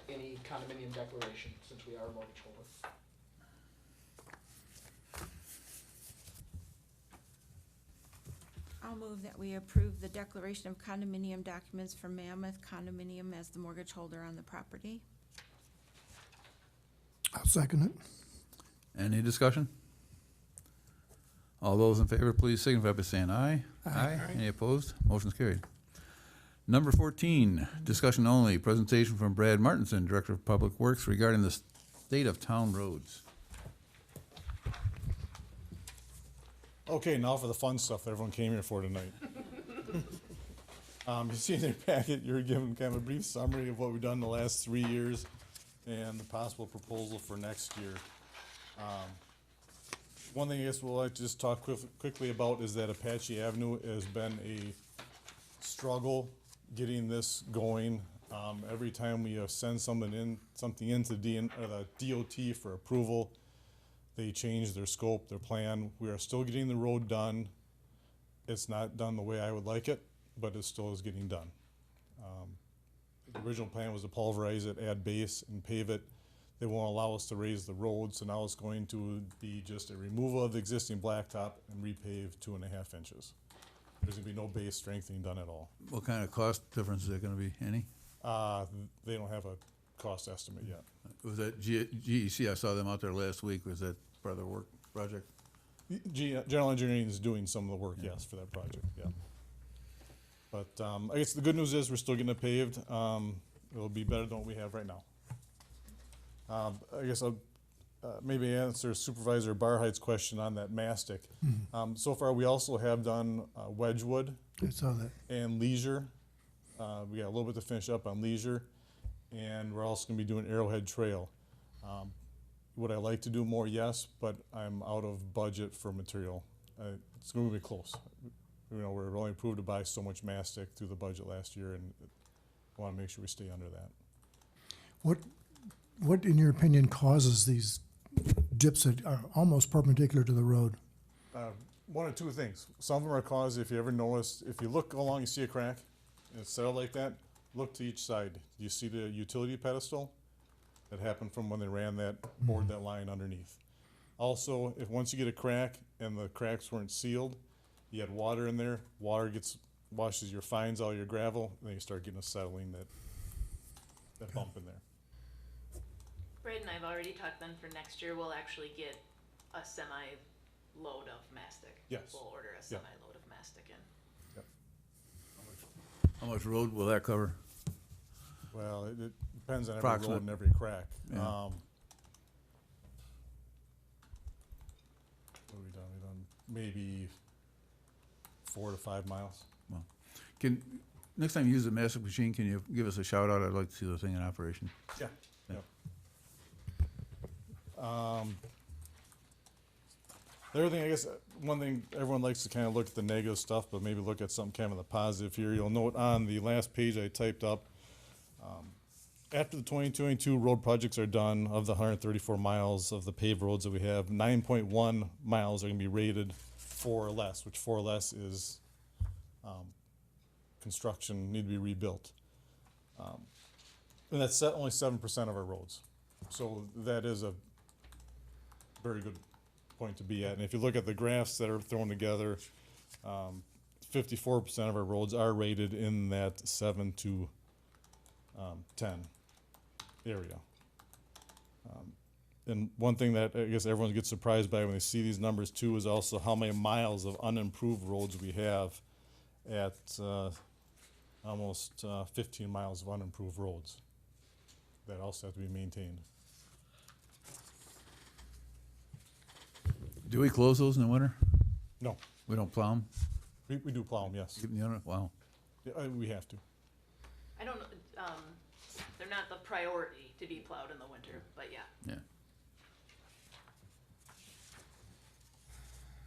any condominium declaration, since we are a mortgage holder. I'll move that we approve the declaration of condominium documents for Mammoth Condominium as the mortgage holder on the property. I'll second it. Any discussion? All those in favor, please signify by saying aye. Aye. Any opposed? Motion's carried. Number 14, discussion only, presentation from Brad Martinson, Director of Public Works, regarding the state of town roads. Okay, now for the fun stuff that everyone came here for tonight. You see in your packet, you're given kind of a brief summary of what we've done the last 3 years and the possible proposal for next year. One thing I guess we'll like to just talk quickly about is that Apache Avenue has been a struggle getting this going. Every time we send something into the DOT for approval, they change their scope, their plan. We are still getting the road done. It's not done the way I would like it, but it still is getting done. The original plan was to pulverize it, add base, and pave it. They won't allow us to raise the road, so now it's going to be just a removal of the existing blacktop and repave 2.5 inches. There's gonna be no base strengthening done at all. What kind of cost difference is there gonna be, any? They don't have a cost estimate yet. Was that GEC, I saw them out there last week, was that part of their work project? General Engineering is doing some of the work, yes, for that project, yeah. But I guess the good news is we're still getting it paved. It'll be better than what we have right now. I guess I'll maybe answer Supervisor Barheight's question on that mastic. So far, we also have done Wedgewood I saw that. and Leisure. We got a little bit to finish up on Leisure, and we're also gonna be doing Arrowhead Trail. Would I like to do more? Yes, but I'm out of budget for material. It's gonna be close. You know, we're only approved to buy so much mastic through the budget last year, and I wanna make sure we stay under that. What, in your opinion, causes these dips that are almost perpendicular to the road? One or two things. Some of them are caused, if you ever notice, if you look along, you see a crack, and it's set out like that, look to each side. Do you see the utility pedestal? That happened from when they ran that, bored that line underneath. Also, if once you get a crack and the cracks weren't sealed, you had water in there, water washes your fines out of your gravel, and then you start getting a settling that bump in there. Brad and I've already talked then for next year, we'll actually get a semi-load of mastic. Yes. We'll order a Yeah. semi-load of mastic in. How much road will that cover? Well, it depends on every Approximate. road and every crack. Yeah. What have we done? We've done maybe 4 to 5 miles. Next time you use the mastic machine, can you give us a shout out? I'd like to see the thing in operation. Yeah. Yeah. The other thing, I guess, one thing, everyone likes to kind of look at the negative stuff, but maybe look at something kind of the positive here. You'll note on the last page I typed up, after the 2022 road projects are done, of the 134 miles of the paved roads that we have, 9.1 miles are gonna be rated 4 or less, which 4 or less is construction, need to be rebuilt. And that's only 7% of our roads. So that is a very good point to be at. And if you look at the graphs that are thrown together, 54% of our roads are rated in that 7 to 10 area. And one thing that I guess everyone gets surprised by when they see these numbers too is also how many miles of unimproved roads we have at almost 15 miles of unimproved roads that also have to be maintained. Do we close those in the winter? No, We don't plow them? we do plow them, yes. Keep 'em in the winter? Wow. Yeah, we have to. I don't know, they're not the priority to be plowed in the winter, but yeah. Yeah.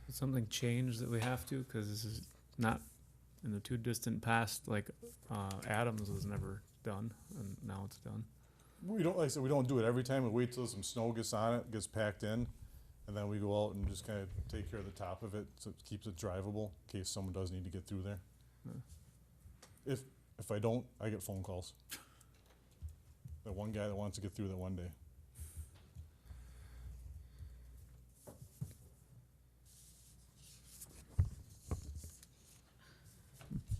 Did something change that we have to? Because this is not in the too distant past, like Adams was never done, and now it's done. We don't, like I said, we don't do it every time. We wait till some snow gets on it, gets packed in. And then we go out and just kind of take care of the top of it, so it keeps it drivable, in case someone does need to get through there. If I don't, I get phone calls. That one guy that wants to get through there one day.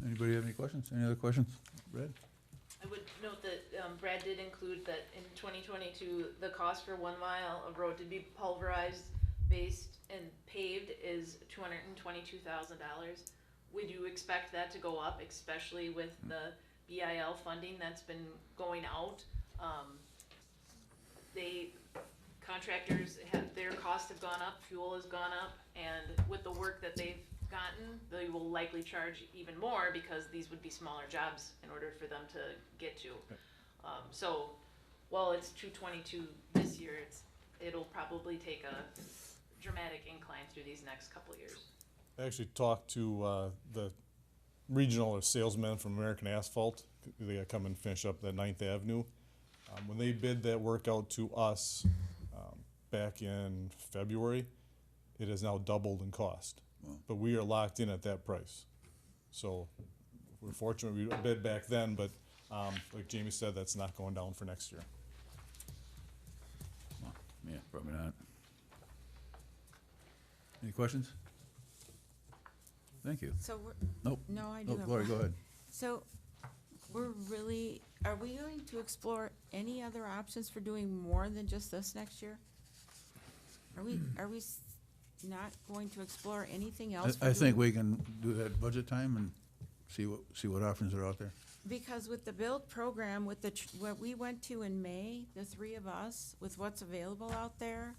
Anybody have any questions? Any other questions? Brad? I would note that Brad did include that in 2022, the cost for 1 mile of road to be pulverized, based, and paved is $222,000. We do expect that to go up, especially with the BIL funding that's been going out. Contractors their costs have gone up, fuel has gone up, and with the work that they've gotten, they will likely charge even more because these would be smaller jobs in order for them to get to. So while it's 222 this year, it'll probably take a dramatic incline through these next couple of years. I actually talked to the regional or salesman from American Asphalt. They gotta come and finish up that 9th Avenue. When they bid that work out to us back in February, it has now doubled in cost. Wow. But we are locked in at that price. So we're fortunate we bid back then, but like Jamie said, that's not going down for next year. Well, yeah, probably not. Any questions? Thank you. So we're, Nope. no, I do Oh, have Lori, one. go ahead. So are we going to explore any other options for doing more than just this next year? Are we not going to explore anything else? for I think doing- we can do that budget time and see what options are out there. Because with the build program, with what we went to in May, the three of us, with what's available out there,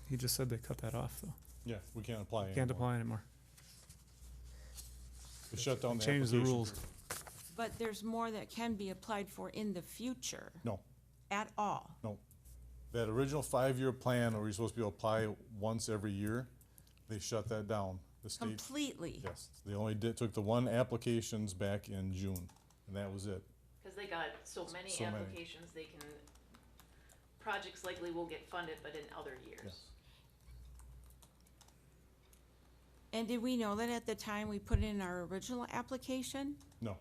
He just said they cut that off, though. Yeah, we can't apply anymore. Can't apply anymore. They shut down the Change the application rules. period. but there's more that can be applied for in the future No, at all. no. That original 5-year plan where you're supposed to be able to apply once every year, they shut that down. The state, Completely. yes, they only took the one applications back in June, and that was it. Because they got so many So many. applications, projects likely will get funded, but in other years. Yes. And did we know that at the time we put in our original application? No,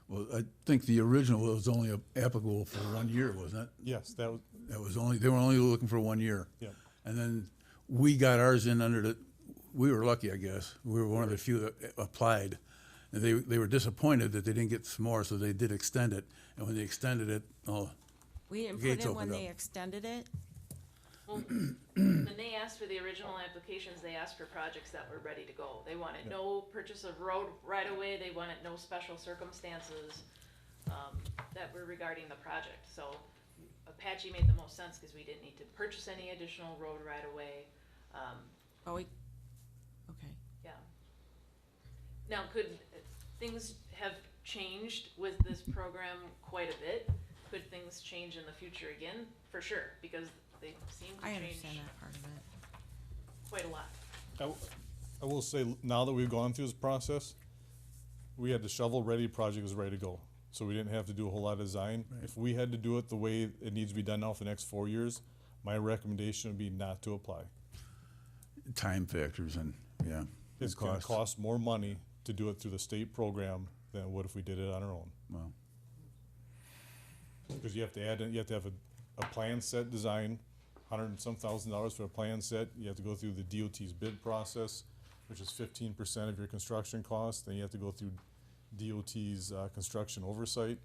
Well, I think the original was only applicable for 1 year, wasn't it? yes, that was, That was only, they were only looking for 1 year. yeah. And then we got ours in we were lucky, I guess. We were one of the few that applied. And they were disappointed that they didn't get some more, so they did extend it. And when they extended it, We didn't Gates put in when opened they up. extended it? Well, when they asked for the original applications, they asked for projects that were ready to go. They wanted Yeah. no purchase of road right away, they wanted no special circumstances, that were regarding the project. So Apache made the most sense, cause we didn't need to purchase any additional road right away. Okay. Yeah. Now, could things have changed with this program quite a bit? Could things change in the future again? For sure, because they seem to I change understand that part of it. quite a lot. I will say, now that we've gone through this process, we had the shovel-ready project was ready to go. So we didn't have to do a whole lot of design. Right. If we had to do it the way it needs to be done now for the next 4 years, my recommendation would be not to apply. time factors and, yeah. It's and gonna costs. cost more money to do it through the state program than it would if we did it on our own. Well, Because you have to add, you have to have a plan set design, $100,000 for a plan set. You have to go through the DOT's bid process, which is 15% of your construction cost. Then you have to go through DOT's construction oversight.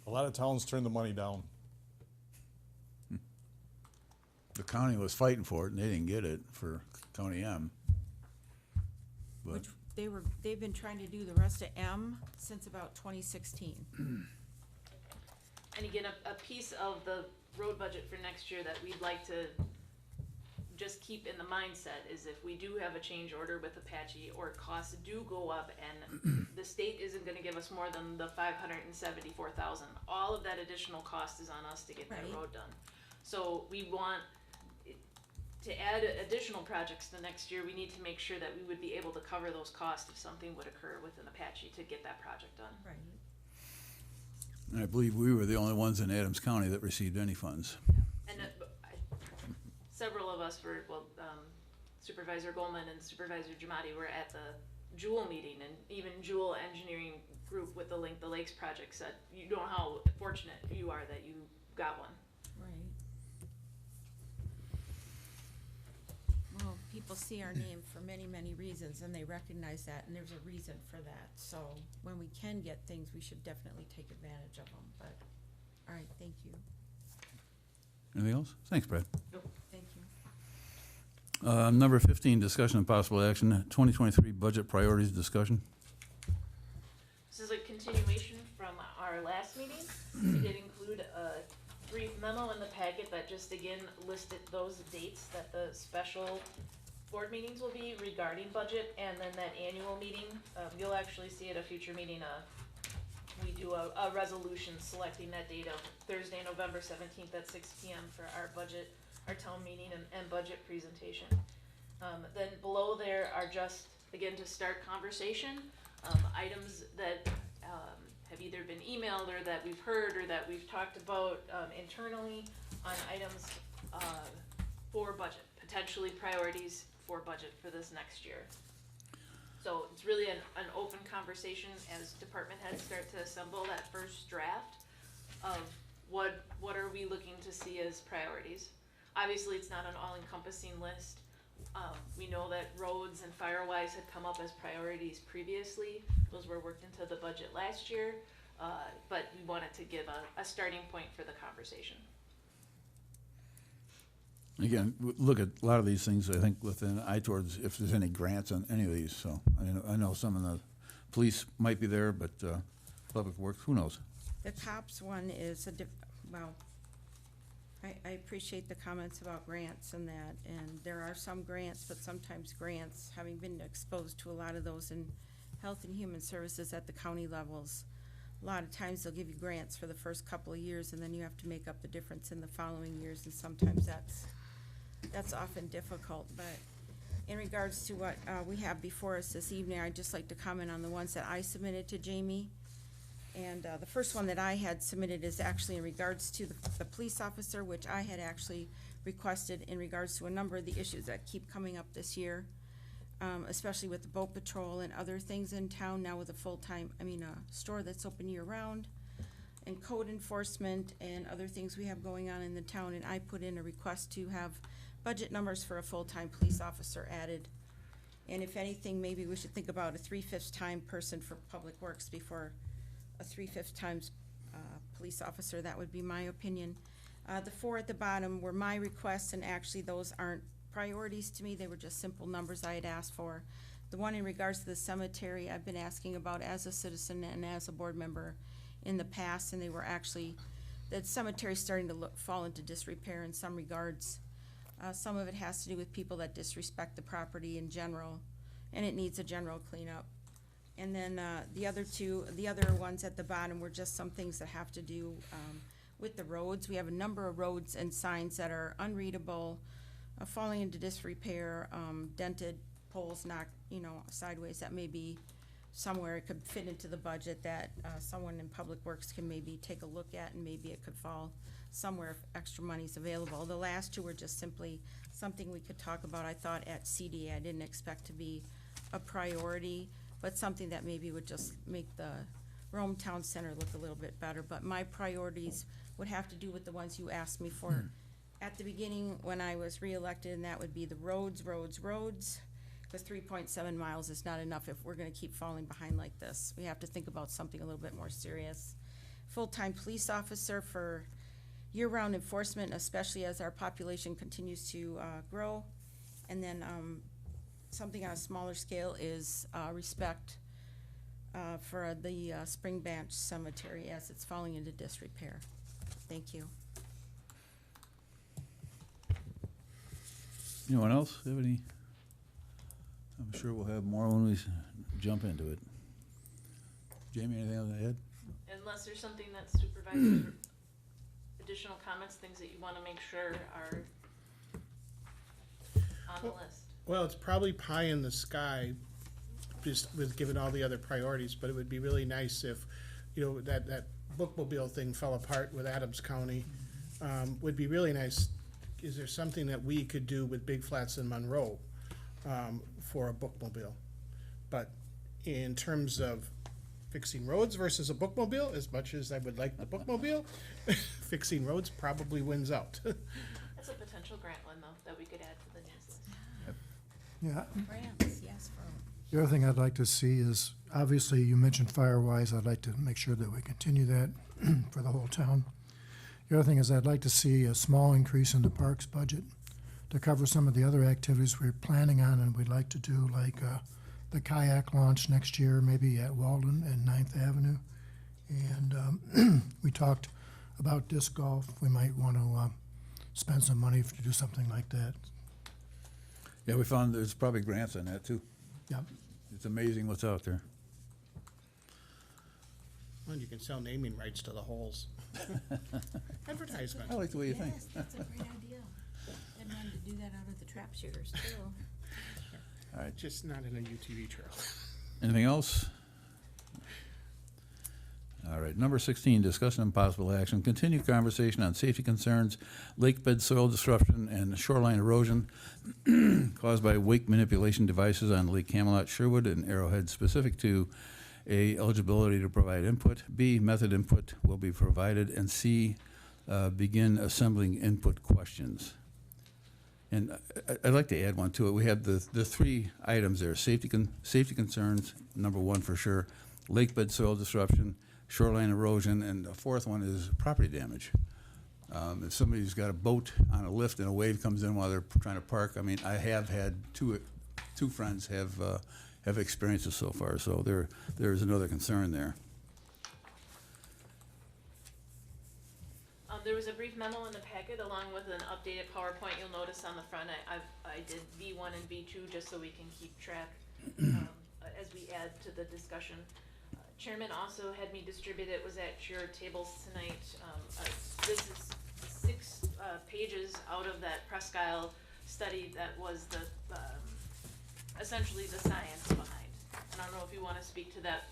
A lot of towns turn the money down. the county was fighting for it and they didn't get it for County M. But, Which they've been trying to do the rest of M since about 2016. And again, a piece of the road budget for next year that we'd like to just keep in the mindset is if we do have a change order with Apache or costs do go up and the state isn't gonna give us more than the $574,000, all of that additional cost is on us to get that Right. road done. So we want, to add additional projects the next year, we need to make sure that we would be able to cover those costs if something would occur with an Apache to get that project done. Right. And I believe we were the only ones in Adams County that received any funds. And several of us were, Supervisor Goldman and Supervisor Jamadi were at the Jewel meeting, and even Jewel Engineering Group with the Link the Lakes project said, you know how fortunate you are that you got one. Right. Well, people see our name for many, many reasons, and they recognize that, and there's a reason for that. So when we can get things, we should definitely take advantage of them, but, all right, thank you. Anything else? Thanks, Brad. Thank you. Number 15, discussion and possible action, 2023 budget priorities discussion. This is a continuation from our last meeting. We did include a brief memo in the packet that just again listed those dates that the special board meetings will be regarding budget, and then that annual meeting, you'll actually see at a future meeting, we do a resolution selecting that date of Thursday, November 17th at 6 p.m. for our budget, our town meeting and budget presentation. Then below there are just, again, to start conversation, items that have either been emailed or that we've heard or that we've talked about internally on items for budget, potentially priorities for budget for this next year. So it's really an open conversation as department heads start to assemble that first draft of what are we looking to see as priorities. Obviously, it's not an all-encompassing list. We know that roads and Firewise had come up as priorities previously. Those were worked into the budget last year, but we wanted to give a starting point for the conversation. Again, look at a lot of these things, I think, with an eye towards if there's any grants on any of these. So I know some of the police might be there, but public works, who knows? The cops one is well, I appreciate the comments about grants and that, and there are some grants, but sometimes grants, having been exposed to a lot of those in Health and Human Services at the county levels, a lot of times they'll give you grants for the first couple of years, and then you have to make up the difference in the following years, and sometimes that's often difficult. But in regards to what we have before us this evening, I'd just like to comment on the ones that I submitted to Jamie. And the first one that I had submitted is actually in regards to the police officer, which I had actually requested in regards to a number of the issues that keep coming up this year, especially with the boat patrol and other things in town now with a store that's open year-round, and code enforcement and other things we have going on in the town. And I put in a request to have budget numbers for a full-time police officer added. And if anything, maybe we should think about a 3/5 time person for public works before a 3/5 times police officer. That would be my opinion. The 4 at the bottom were my requests, and actually those aren't priorities to me. They were just simple numbers I had asked for. The one in regards to the cemetery, I've been asking about as a citizen and as a board member in the past, and they were actually, that cemetery's starting to fall into disrepair in some regards. Some of it has to do with people that disrespect the property in general, and it needs a general cleanup. And then the other ones at the bottom were just some things that have to do with the roads. We have a number of roads and signs that are unreadable, falling into disrepair, dented poles knocked, sideways. That may be somewhere it could fit into the budget that someone in Public Works can maybe take a look at, and maybe it could fall somewhere if extra money's available. The last two were just simply something we could talk about, I thought, at CDA. I didn't expect to be a priority, but something that maybe would just make the Rome Town Center look a little bit better. But my priorities would have to do with the ones you asked me for at the beginning when I was reelected, and that would be the roads, because 3.7 miles is not enough if we're gonna keep falling behind like this. We have to think about something a little bit more serious. Full-time police officer for year-round enforcement, especially as our population continues to grow. And then something on a smaller scale is respect for the Spring Branch Cemetery as it's falling into disrepair. Thank you. Anyone else have any? I'm sure we'll have more when we jump into it. Jamie, anything else to add? Unless there's something that supervisors, additional comments, things that you want to make sure are on the list. Well, it's probably pie in the sky, just with given all the other priorities, but it would be really nice if, that bookmobile thing fell apart with Adams County, would be really nice. Is there something that we could do with Big Flats and Monroe, for a bookmobile? But in terms of fixing roads versus a bookmobile, as much as I would like the bookmobile, fixing roads probably wins out. That's a potential grant one, though, that we could add to the news list. Yeah, Grants, yes, for the other thing I'd like to see is, obviously, you mentioned Firewise. I'd like to make sure that we continue that for the whole town. The other thing is I'd like to see a small increase in the parks budget to cover some of the other activities we're planning on and we'd like to do, like the kayak launch next year, maybe at Walden and 9th Avenue. And we talked about disc golf. We might want to spend some money to do something like that. Yeah, we found there's probably grants on that too. Yep. It's amazing what's out there. Well, you can sell naming rights to the holes. Advertisement. I like the way you think. Yes, that's a great idea. I'd wanted to do that out of the trap shooters too. All right. Just not in a UTV trail. Anything else? All right, number 16, discussion and possible action. Continue conversation on safety concerns, lake bed soil disruption, and shoreline erosion caused by wake manipulation devices on Lake Camelot, Sherwood, and Arrowhead, specific to A, eligibility to provide input, B, method input will be provided, and C, begin assembling input questions. And I'd like to add one to it. We have the three items there: safety concerns, number one for sure, lake bed soil disruption, shoreline erosion, and the fourth one is property damage. If somebody's got a boat on a lift and a wave comes in while they're trying to park, I mean, I have had two friends have experienced it so far, so there's another concern there. There was a brief memo in the packet along with an updated PowerPoint. You'll notice on the front, I did V1 and V2 just so we can keep track as we add to the discussion. Chairman also had me distribute it, was at your tables tonight. This is 6 pages out of that Presque Isle study that was the essentially the science behind. And I don't know if you want to speak to that.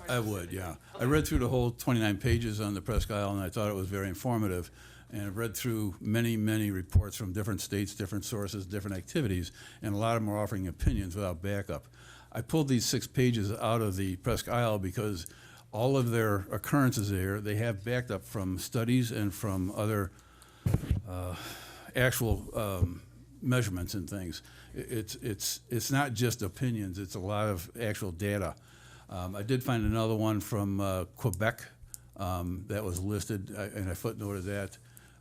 I would, yeah. Okay. I read through the whole 29 pages on the Presque Isle, and I thought it was very informative. And I've read through many, many reports from different states, different sources, different activities, and a lot of them are offering opinions without backup. I pulled these 6 pages out of the Presque Isle because all of their occurrences there, they have backed up from studies and from other actual measurements and things. It's not just opinions, it's a lot of actual data. I did find another one from Quebec that was listed, and I footnoted that.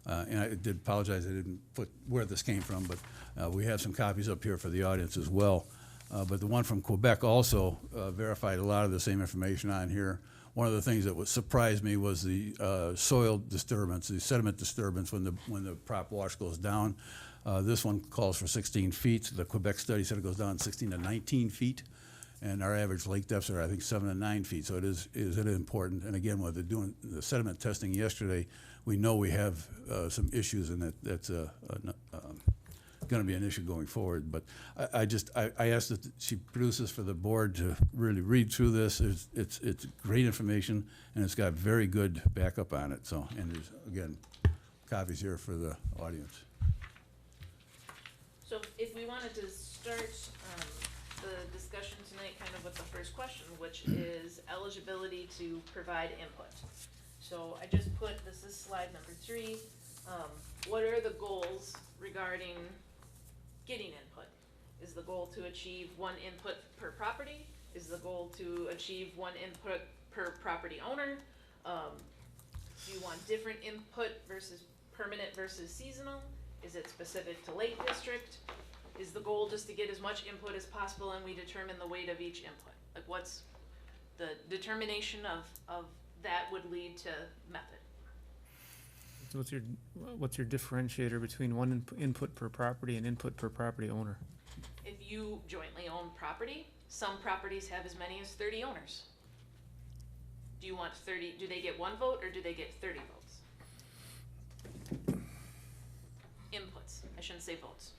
And I did apologize, I didn't put where this came from, but we have some copies up here for the audience as well. But the one from Quebec also verified a lot of the same information on here. One of the things that surprised me was the soil disturbance, the sediment disturbance when the prop wash goes down. This one calls for 16 feet. The Quebec study said it goes down 16 to 19 feet. And our average lake depths are, I think, 7 to 9 feet. So it is important. And again, with doing the sediment testing yesterday, we know we have some issues, and that's going to be an issue going forward. But I asked that she produce this for the board to really read through this. It's great information, and it's got very good backup on it. So, and there's, again, copies here for the audience. So if we wanted to start the discussion tonight kind of with the first question, which is eligibility to provide input. So I just put, this is slide number 3, what are the goals regarding getting input? Is the goal to achieve 1 input per property? Is the goal to achieve 1 input per property owner? Do you want different input versus permanent versus seasonal? Is it specific to Lake District? Is the goal just to get as much input as possible and we determine the weight of each input? Like, what's the determination of that would lead to method? So what's your differentiator between one input per property and input per property owner? If you jointly own property, some properties have as many as 30 owners. Do you want 30, do they get 1 vote or do they get 30 votes? Inputs, I shouldn't say votes.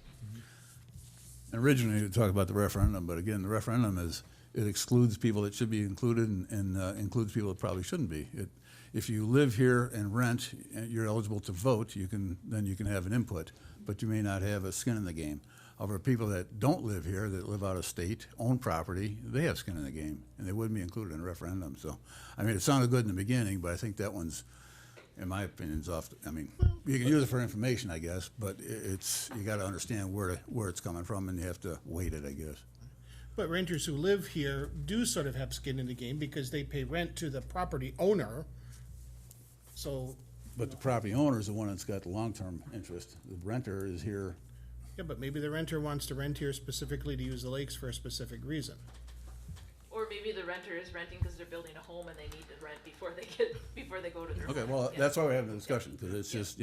And originally, we talked about the referendum, but again, the referendum it excludes people that should be included and includes people that probably shouldn't be. if you live here and rent, you're eligible to vote, then you can have an input, but you may not have a skin in the game. However, people that don't live here, that live out of state, own property, they have skin in the game, and they wouldn't be included in a referendum. So, I mean, it sounded good in the beginning, but I think that one's, in my opinion, is off. I mean, you can use it for information, I guess, but you got to understand where it's coming from, and you have to weight it, I guess. But renters who live here do sort of have skin in the game because they pay rent to the property owner. So, But the property owner is the one that's got the long-term interest. The renter is here. yeah, but maybe the renter wants to rent here specifically to use the lakes for a specific reason. Or maybe the renter is renting because they're building a home and they need to rent before they go to their Okay, home. well, Yeah. that's why we're having the discussion, because it's just,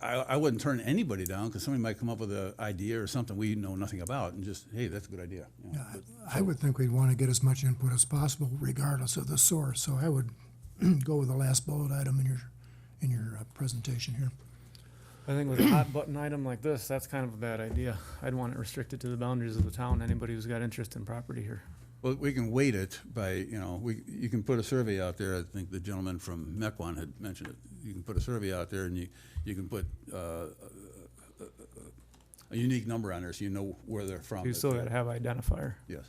I wouldn't turn anybody down, because somebody might come up with an idea or something we know nothing about, and just, hey, that's a good idea. Yeah, I would think we'd want to get as much input as possible regardless of the source, so I would go with the last bullet item in your presentation here. I think with a hot button item like this, that's kind of a bad idea. I'd want it restricted to the boundaries of the town, anybody who's got interest in property here. Well, we can weight it by, you can put a survey out there. I think the gentleman from Mequon had mentioned it. You can put a survey out there, and you can put a unique number on there, so you know where they're from. You still gotta have identifier. Yes.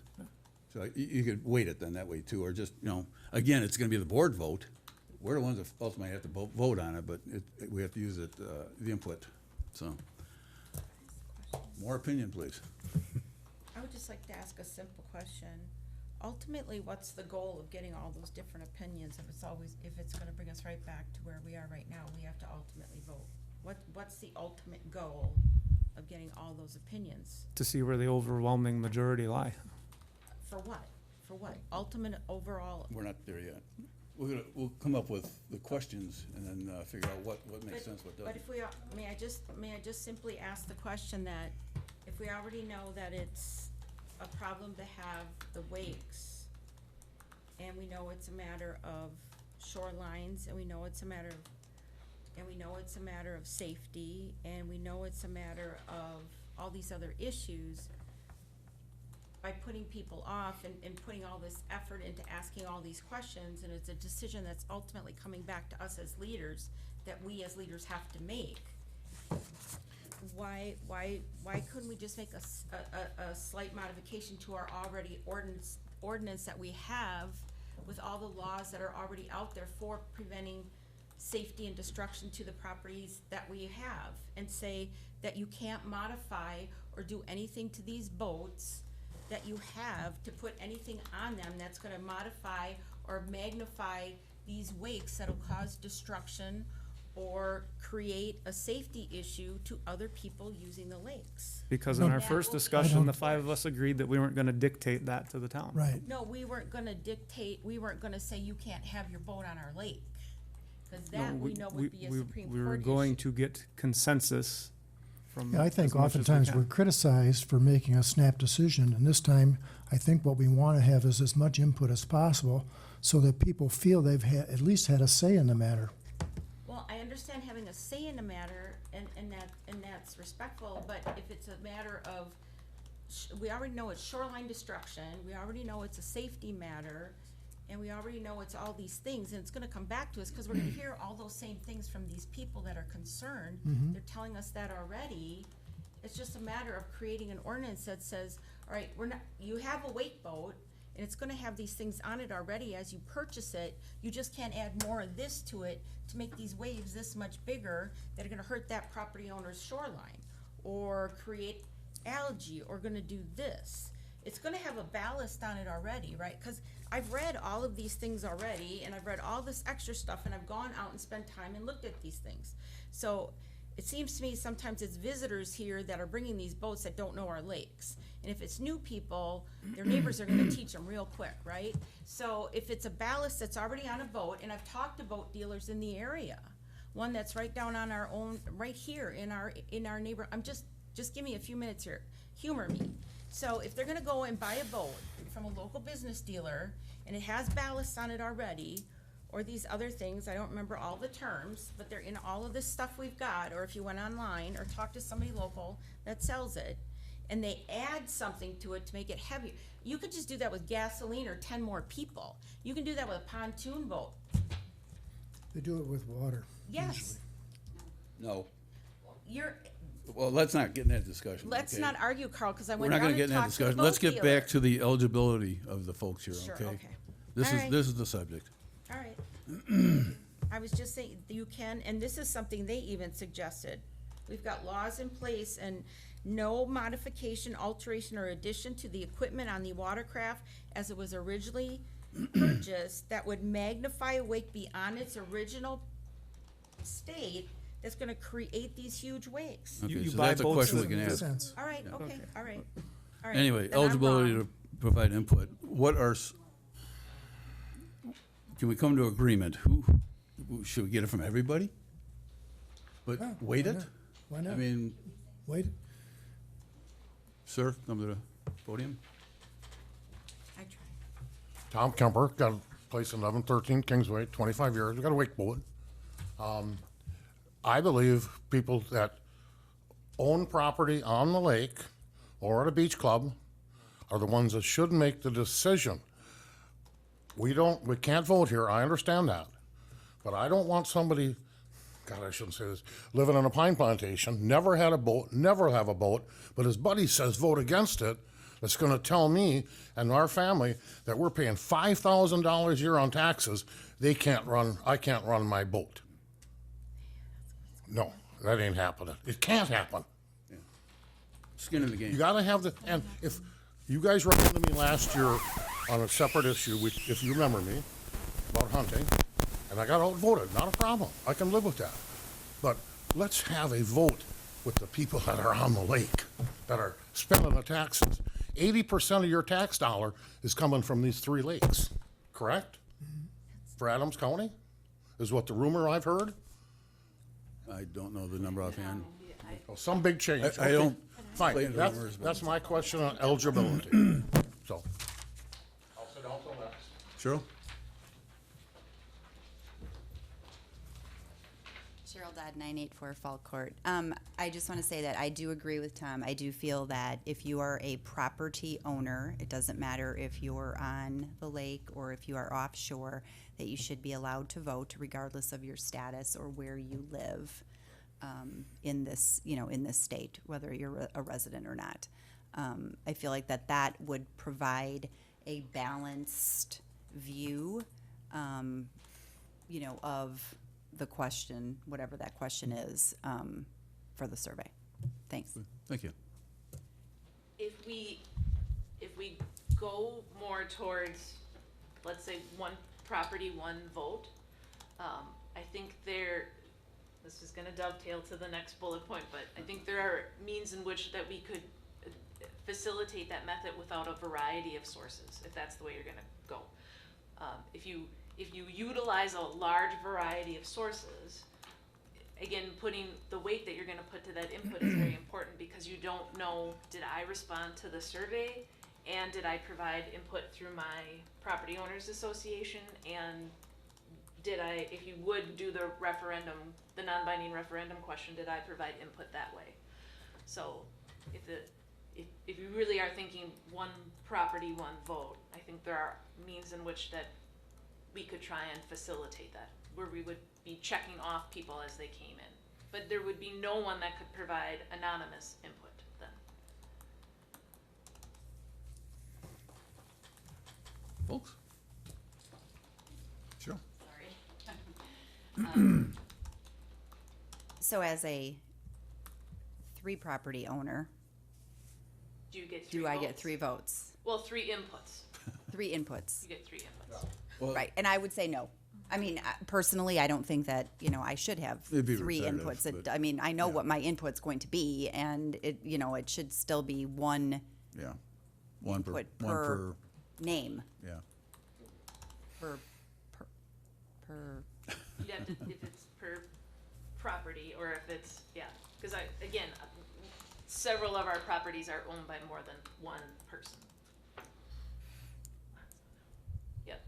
So you could weight it then that way too, or just, again, it's gonna be the board vote. We're the ones that ultimately have to vote on it, but we have to use it, the input, so. More opinion, please. I would just like to ask a simple question. Ultimately, what's the goal of getting all those different opinions if it's gonna bring us right back to where we are right now, we have to ultimately vote? What's the ultimate goal of getting all those opinions? To see where the overwhelming majority lie. For what? For what? Ultimate overall, We're not there yet. We'll come up with the questions and then figure out what makes sense, what but doesn't. if may I just simply ask the question that if we already know that it's a problem to have the wakes, and we know it's a matter of shorelines, and we know it's a matter of safety, and we know it's a matter of all these other issues, by putting people off and putting all this effort into asking all these questions, and it's a decision that's ultimately coming back to us as leaders, that we as leaders have to make. Why couldn't we just make a slight modification to our already ordinance that we have with all the laws that are already out there for preventing safety and destruction to the properties that we have, and say that you can't modify or do anything to these boats that you have to put anything on them that's gonna modify or magnify these wakes that'll cause destruction or create a safety issue to other people using the lakes. Because in our That first will be- discussion, the five of us agreed that we weren't gonna dictate that to the town. Right. No, we weren't gonna say you can't have your boat on our lake, cause No, that we know would be a Supreme Court We were issue. going to get consensus from. Yeah, I think as much as we oftentimes can. we're criticized for making a snap decision, and this time, I think what we want to have is as much input as possible so that people feel they've at least had a say in the matter. Well, I understand having a say in the matter, and that's respectful, but if it's a matter of, we already know it's shoreline destruction, we already know it's a safety matter, and we already know it's all these things, and it's gonna come back to us, cause we're gonna hear all those same things from these people that are concerned. They're telling us that already. It's just a matter of creating an ordinance that says, all right, you have a wake boat, and it's gonna have these things on it already as you purchase it. You just can't add more of this to it to make these waves this much bigger that are gonna hurt that property owner's shoreline, or create algae, or gonna do this. It's gonna have a ballast on it already, right? Cause I've read all of these things already, and I've read all this extra stuff, and I've gone out and spent time and looked at these things. So it seems to me sometimes it's visitors here that are bringing these boats that don't know our lakes. And if it's new people, their neighbors are gonna teach them real quick, right? So if it's a ballast that's already on a boat, and I've talked to boat dealers in the area, one that's right down on our own, right here in our neighbor, just give me a few minutes here, humor me. So if they're gonna go and buy a boat from a local business dealer, and it has ballast on it already, or these other things, I don't remember all the terms, but they're in all of this stuff we've got, or if you went online or talked to somebody local that sells it, and they add something to it to make it heavier. You could just do that with gasoline or 10 more people. You can do that with a pontoon boat. They do it with water. Yes, No. you're, Well, let's not get in that discussion. let's okay? not argue, Carl, because I We're went not around gonna get and in that talked to the discussion. boat Let's get dealer. back to the eligibility of the folks here, Sure, okay? okay. This All is, right. this is the subject. All right. I was just saying, you can, and this is something they even suggested. We've got laws in place and no modification, alteration, or addition to the equipment on the watercraft as it was originally purchased that would magnify a wake beyond its original state that's gonna create these huge wakes. Okay, you so buy that's a boats question we with- can Makes ask. sense. All right, okay, all right. All right, Anyway, then I'm eligibility wrong. to provide input. What are, can we come to agreement? Should we get it from everybody? But Yeah, wait why it? not? Why I not? mean, Wait, sir, come to the podium. I tried. Tom Kemper, got a place in 1113 Kingsway, 25 years, we got a wake boat. I believe people that own property on the lake or at a beach club are the ones that should make the decision. We can't vote here, I understand that. But I don't want somebody, God, I shouldn't say this, living on a pine plantation, never had a boat, never have a boat, but his buddy says vote against it. That's gonna tell me and our family that we're paying $5,000 a year on taxes. I can't run my boat. No, that ain't happening. It can't happen. Skin in the game. You gotta have the, and if you guys ran into me last year on a separate issue, if you remember me, about hunting, and I got outvoted, not a problem. I can live with that. But let's have a vote with the people that are on the lake, that are spending the taxes. 80% of your tax dollar is coming from these 3 lakes, correct? For Adams County, is what the rumor I've heard? I don't know the number offhand. Oh, some big change. I don't Fine, play into rumors, but- that's my question on eligibility. So. I'll sit down till next. Cheryl? Cheryl Dodd, 984 Fall Court. I just want to say that I do agree with Tom. I do feel that if you are a property owner, it doesn't matter if you're on the lake or if you are offshore, that you should be allowed to vote regardless of your status or where you live in this, in this state, whether you're a resident or not. I feel like that would provide a balanced view, of the question, whatever that question is, for the survey. Thanks. Thank you. If we go more towards, let's say, one property, one vote, I think this is gonna dovetail to the next bullet point, but I think there are means in which that we could facilitate that method without a variety of sources, if that's the way you're gonna go. If you utilize a large variety of sources, again, putting the weight that you're gonna put to that input is very important, because you don't know, did I respond to the survey? And did I provide input through my property owners association? And did I, if you would do the referendum, the non-binding referendum question, did I provide input that way? So if you really are thinking one property, one vote, I think there are means in which that we could try and facilitate that, where we would be checking off people as they came in. But there would be no one that could provide anonymous input then. Folks? Sure. Sorry. So as a 3 property owner, Do you get 3 do I get votes? 3 votes? Well, 3 inputs. 3 inputs? You get 3 inputs. Well, Right, and I would say no. I mean, personally, I don't think that, I should have It'd be 3 repetitive, inputs. but- I mean, I know yeah. what my input's going to be, and it should still be one Yeah. One per, input one per, name, yeah. per, You'd have to, if it's per property, or if it's, because several of our properties are owned by more than one person. Yep.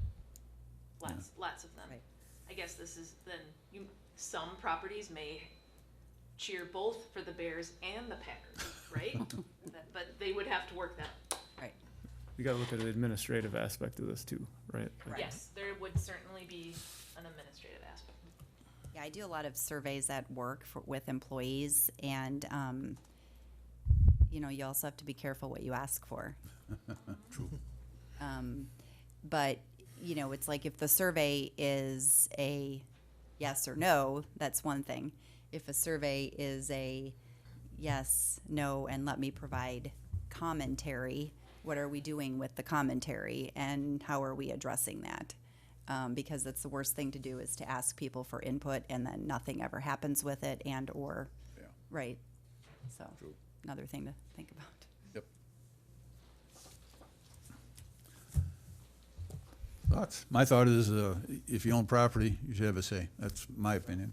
Lots of them. Right. I guess this is then, some properties may cheer both for the Bears and the Packers. right? But they would have to work that. Right. You gotta look at the administrative aspect of this too, right? Yes, there would certainly be an administrative aspect. Yeah, I do a lot of surveys at work with employees, and you also have to be careful what you ask for. True. But it's like if the survey is a yes or no, that's one thing. If a survey is a yes, no, and let me provide commentary, what are we doing with the commentary, and how are we addressing that? Because that's the worst thing to do, is to ask people for input and then nothing ever happens with it, or Yeah. right. So True. another thing to think about. Yep. Thoughts? My thought is, if you own property, you should have a say. That's my opinion.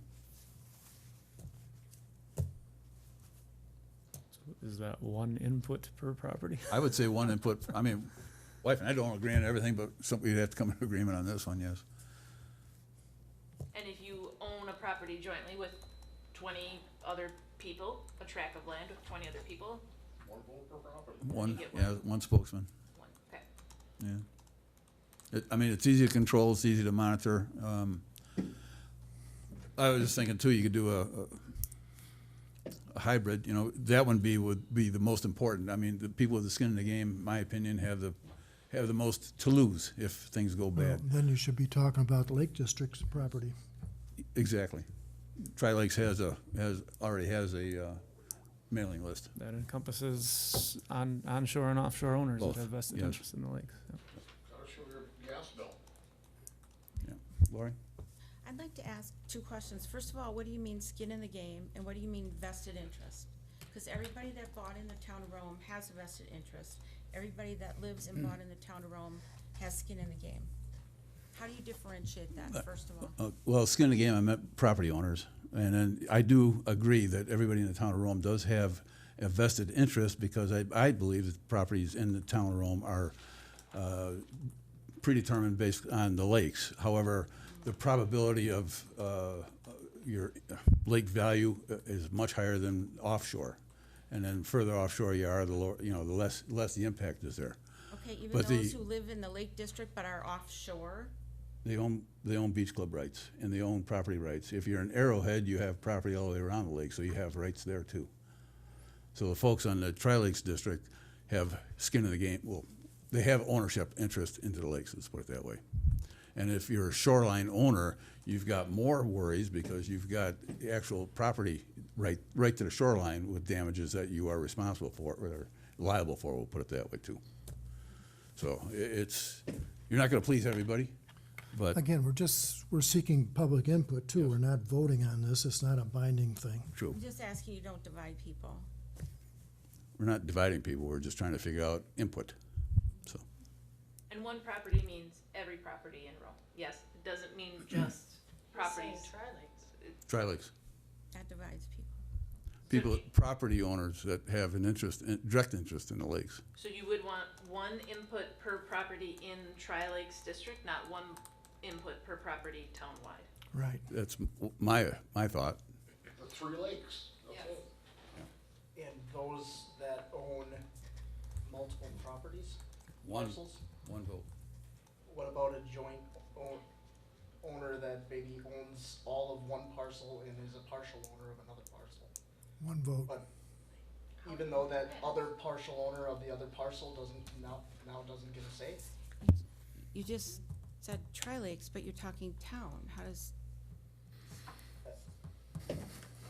Is that one input per property? I would say one input, I mean, wife and I don't agree on everything, but we'd have to come to agreement on this one, yes. And if you own a property jointly with 20 other people, a tract of land with 20 other people, One vote per property. One, get yeah, one spokesman, one, okay. yeah. I mean, it's easy to control, it's easy to monitor. I was just thinking too, you could do a hybrid, that one would be the most important. I mean, the people with the skin in the game, in my opinion, have the most to lose if things go Well, bad. then you should be talking about Lake District's property. Exactly. Tri-Lakes already has a mailing list. That encompasses onshore and offshore owners Both, that have vested yes. interest in the lakes. Yep. Gotta show your gas bill. Yeah. Lori? I'd like to ask two questions. First of all, what do you mean skin in the game, and what do you mean vested interest? Because everybody that bought in the town of Rome has a vested interest. Everybody that lives and bought in the town of Rome has skin in the game. How do you differentiate that, first of all? Well, skin in the game, I meant property owners. And then I do agree that everybody in the town of Rome does have a vested interest, because I believe that properties in the town of Rome are predetermined based on the lakes. However, the probability of your lake value is much higher than offshore. And then further offshore you are, the lower, the less the impact is there. Okay, even But those who live in the Lake District but are offshore, They own beach club rights, and they own property rights. If you're in Arrowhead, you have property all the way around the lake, so you have rights there too. So the folks on the Tri-Lakes District have skin in the game. Well, they have ownership interest into the lakes, let's put it that way. And if you're a shoreline owner, you've got more worries, because you've got the actual property right to the shoreline with damages that you are responsible for, or liable for, we'll put it that way too. So you're not gonna please everybody, but Again, we're seeking public input too. We're not voting on this. It's not a binding thing. true. I'm just asking you don't divide people. We're not dividing people, we're just trying to figure out input, so. And one property means every property in Rome. Yes, it doesn't mean just properties. Tri-Lakes. That divides people. People, property owners that have an interest, direct interest in the lakes. So you would want one input per property in Tri-Lakes District, not one input per property townwide. Right. That's my thought. The 3 lakes, Yes. okay. And those that own multiple properties, parcels? One vote. What about a joint owner that maybe owns all of one parcel and is a partial owner of another parcel? One vote. But even though that other partial owner of the other parcel doesn't get a say? You just said Tri-Lakes, but you're talking town. How does? I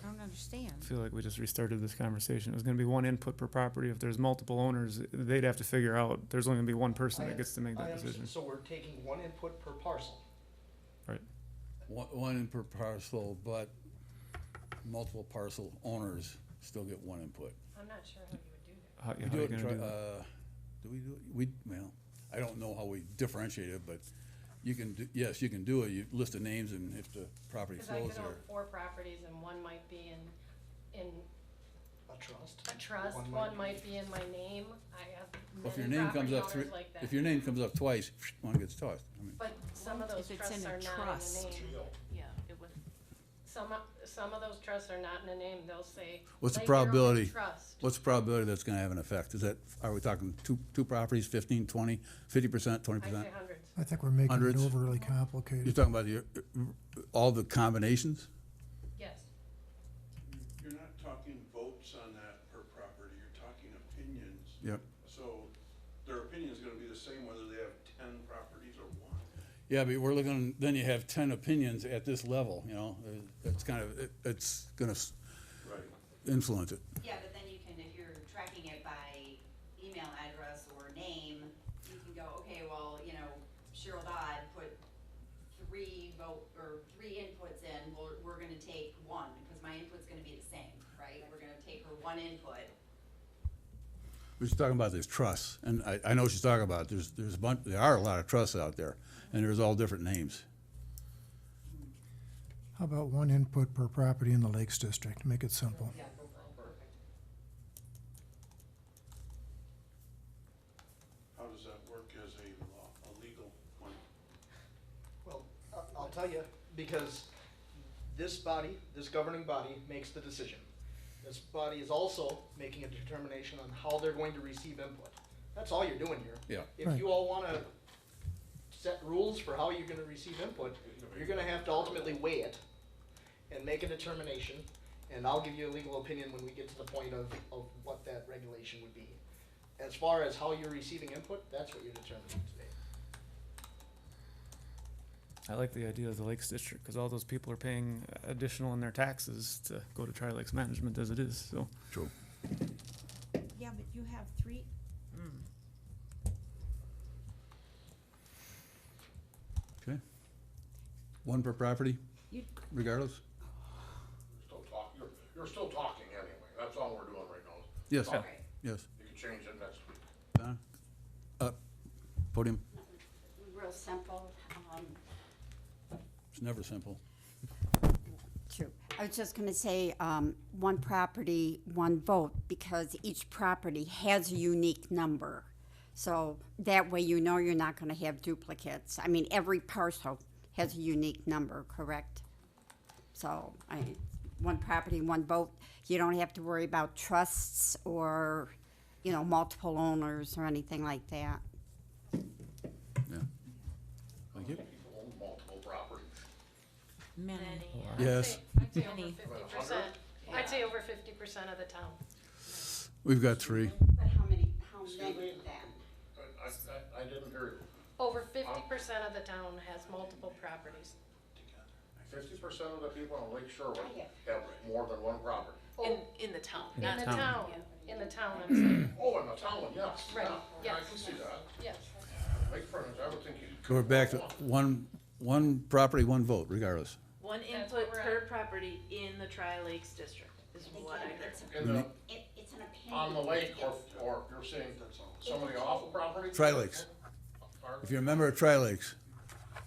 don't understand. I feel like we just restarted this conversation. It was gonna be one input per property. If there's multiple owners, they'd have to figure out, there's only gonna be one person that gets to make I that understand. decision. So we're taking one input per parcel. Right. One in per parcel, but multiple parcel owners still get one input. I'm not sure how you would do that. How We how do you it, gonna do that? do we do it? Well, I don't know how we differentiate it, but you can do it. You list the names, and if the property Because I flows could own there. 4 properties and one might be in A trust? a trust, One one might- might be in my name. I have Well, if your many name comes property up owners like that. if your name comes up twice, one gets tossed. I mean, But some of Well, those if it's in trusts a are not in trust. the name. Yeah, it would. some of those trusts are not in a name, they'll say. What's the Lake Arrowhead probability? Trust. What's the probability that's gonna have an effect? Is that, are we talking two properties, 15, 20, 50%, 20%? I say hundreds. I think we're making it Hundreds. overly You're complicated. talking about all the combinations? Yes. You're not talking votes on that per property, you're talking opinions. Yep. So their opinion is gonna be the same whether they have 10 properties or one. Yeah, but we're looking, then you have 10 opinions at this level, you know, it's kind of, it's gonna Right. influence it. Yeah, but then you can, if you're tracking it by email address or name, you can go, okay, well, you know, Cheryl Dodd put 3 inputs in, well, we're gonna take 1, because my input's gonna be the same, right? We're gonna take her 1 input. We're just talking about this trusts, and I know what she's talking about, there's a bunch, there are a lot of trusts out there, and there's all different names. How about one input per property in the Lakes District? Make it simple. How does that work as a legal one? Well, I'll tell you, because this body, this governing body makes the decision. This body is also making a determination on how they're going to receive input. That's all you're doing here. Yeah. If Right. you all wanna set rules for how you're gonna receive input, you're gonna have to ultimately weigh it and make a determination, and I'll give you a legal opinion when we get to the point of what that regulation would be. As far as how you're receiving input, that's what you're determining today. I like the idea of the Lakes District, because all those people are paying additional in their taxes to go to Tri-Lakes Management as it is, so. True. Yeah, but you have 3, Okay. One per property, you, regardless? You're still talking anyway, that's all we're doing right now. Yes, Talking. yes. You can change it next week. Donna? Podium, Real simple. it's never simple. True. I was just gonna say, one property, one vote, because each property has a unique number. So that way you know you're not gonna have duplicates. I mean, every parcel has a unique number, correct? So, one property, one vote. You don't have to worry about trusts or, you know, multiple owners or anything like that. Yeah. Thank you. People own multiple properties. Many. Yes. I'd say over 50%. I'd say over 50% of the town. We've got 3. But how many Excuse then? me? I didn't hear you. Over 50% of the town has multiple properties. 50% of the people on Lake Sherwood have more than one property. In the town, In not the In the town. town, in the town, I'm saying, Oh, in the town, yes. Right, Yeah, I yes. can see that. yes. Lake frontage, I would think you. So we're back to one property, one vote, regardless. One That's input what we're per at. property in the Tri-Lakes District is what I heard. In the, It's an opinion. on the lake, or you're saying somebody off the property? Tri-Lakes. Pardon? If you're a member of Tri-Lakes,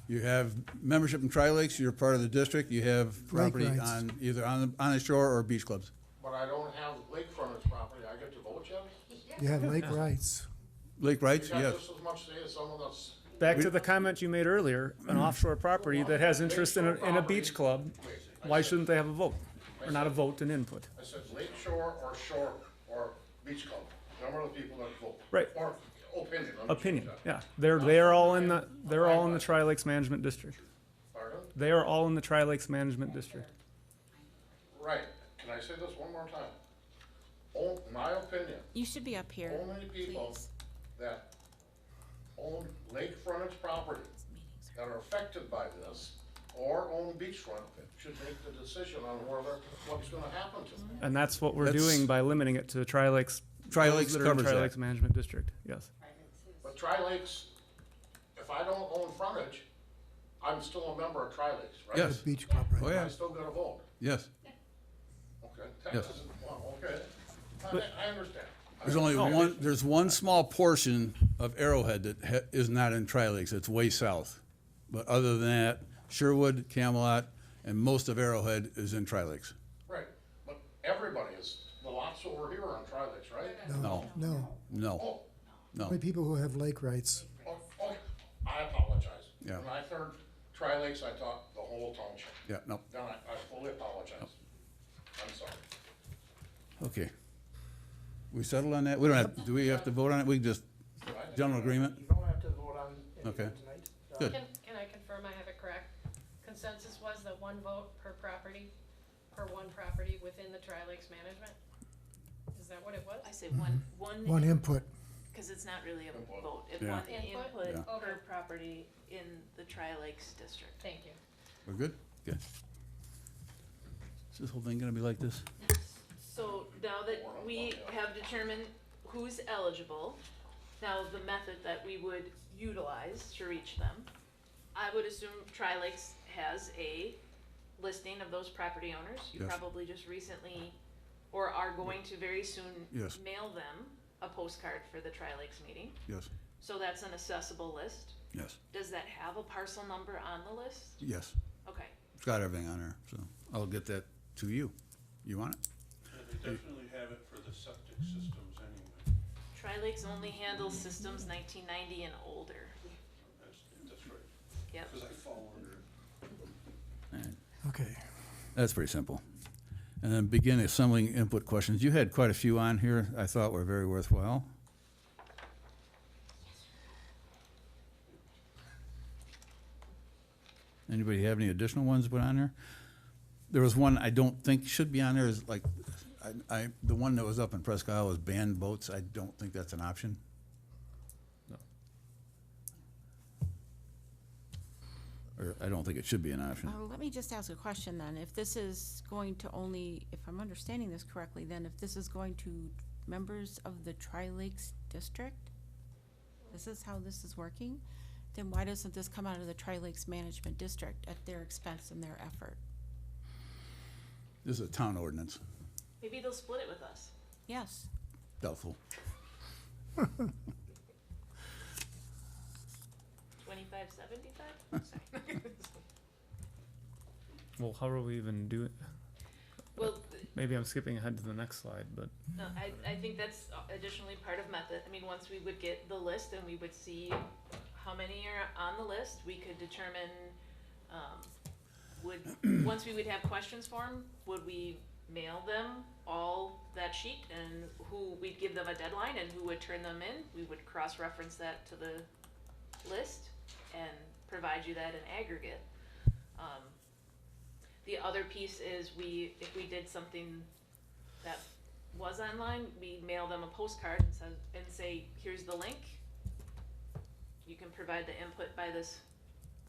you have membership in Tri-Lakes, you're part of the district, you have property rights. on, either on the shore or beach clubs. But I don't have lake frontage property, I get to vote yet? You have lake rights. Lake rights, You got yes. just as much say as someone that's. Back to the comment you made earlier, an offshore property that has interest in a beach club, why shouldn't they have a vote? Or not a vote, an input? I said lake shore or beach club, number of the people that vote. Right. Or opinion. let me change Opinion, that. yeah. They're all in the Tri-Lakes Management District. Pardon? They are all in the Tri-Lakes Management District. Right, can I say this one more time? My opinion, You should be up here, only people please. that own lake frontage property that are affected by this or own beachfront should make the decision on what's gonna happen to them. And that's what we're That's- doing by limiting it to Tri-Lakes. Tri-Lakes those that are in covers that. Tri-Lakes Management District, yes. But Tri-Lakes, if I don't own frontage, I'm still a member of Tri-Lakes, right? Yes. Beach club, right? Oh, I yeah, still gotta vote, yes. okay? Yes. Well, okay, I understand. There's only there's one small portion of Arrowhead that is not in Tri-Lakes, it's way south. But other than that, Sherwood, Camelot, and most of Arrowhead is in Tri-Lakes. Right, but everybody is, the lots over here are on Tri-Lakes, right? No, No, no, Oh, no. only people who have lake rights. oh, I apologize. Yeah. When I heard Tri-Lakes, I thought the whole township. Yeah, no. Then I humbly apologize. I'm sorry. Okay. We settled on that? We don't have, do we have to vote on it? We just, general agreement? You don't have to vote on Okay. anything tonight. Good. Can I confirm I have it correct? Consensus was that one vote per property, per one property within the Tri-Lakes management? Is that what it was? I say one, One input. because it's not really a vote. It's Yeah. one Input? input Yeah. per Okay. property in the Tri-Lakes district. Thank you. We're good? Good. Is this whole thing gonna be like this? So now that we have determined who's eligible, now the method that we would utilize to reach them, I would assume Tri-Lakes has a listing of those property owners. You Yes. probably just recently, or are going to very soon Yes. mail them a postcard for the Tri-Lakes meeting. Yes, So that's an accessible list. yes, Does that have a parcel number on the list? yes. Okay. It's got everything on there, so I'll get that to you. You want it? Yeah, they definitely have it for the septic systems anyway. Tri-Lakes only handles systems 1990 and older. That's right, Yep. because I fall under it. Okay. That's pretty simple. And then begin assembling input questions. You had quite a few on here I thought were very worthwhile. Anybody have any additional ones to put on there? There was one I don't think should be on there, is like, the one that was up in Presque Isle was banned boats. I don't think that's an option. No. Or I don't think it should be an option. Let me just ask a question then. If this is going to only, if I'm understanding this correctly, then if this is going to members of the Tri-Lakes District, this is how this is working, then why doesn't this come out of the Tri-Lakes Management District at their expense and their effort? This is a town ordinance. Maybe they'll split it with us. Yes. Doubtful. 2575? Sorry. Well, how will we even do it? Well, Maybe I'm skipping ahead to the next slide, but no, I think that's additionally part of method. I mean, once we would get the list and we would see how many are on the list, we could determine, once we would have questions for them, would we mail them all that sheet, and we'd give them a deadline, and who would turn them in? We would cross-reference that to the list and provide you that in aggregate. The other piece is if we did something that was online, we mail them a postcard and say, here's the link. You can provide the input by this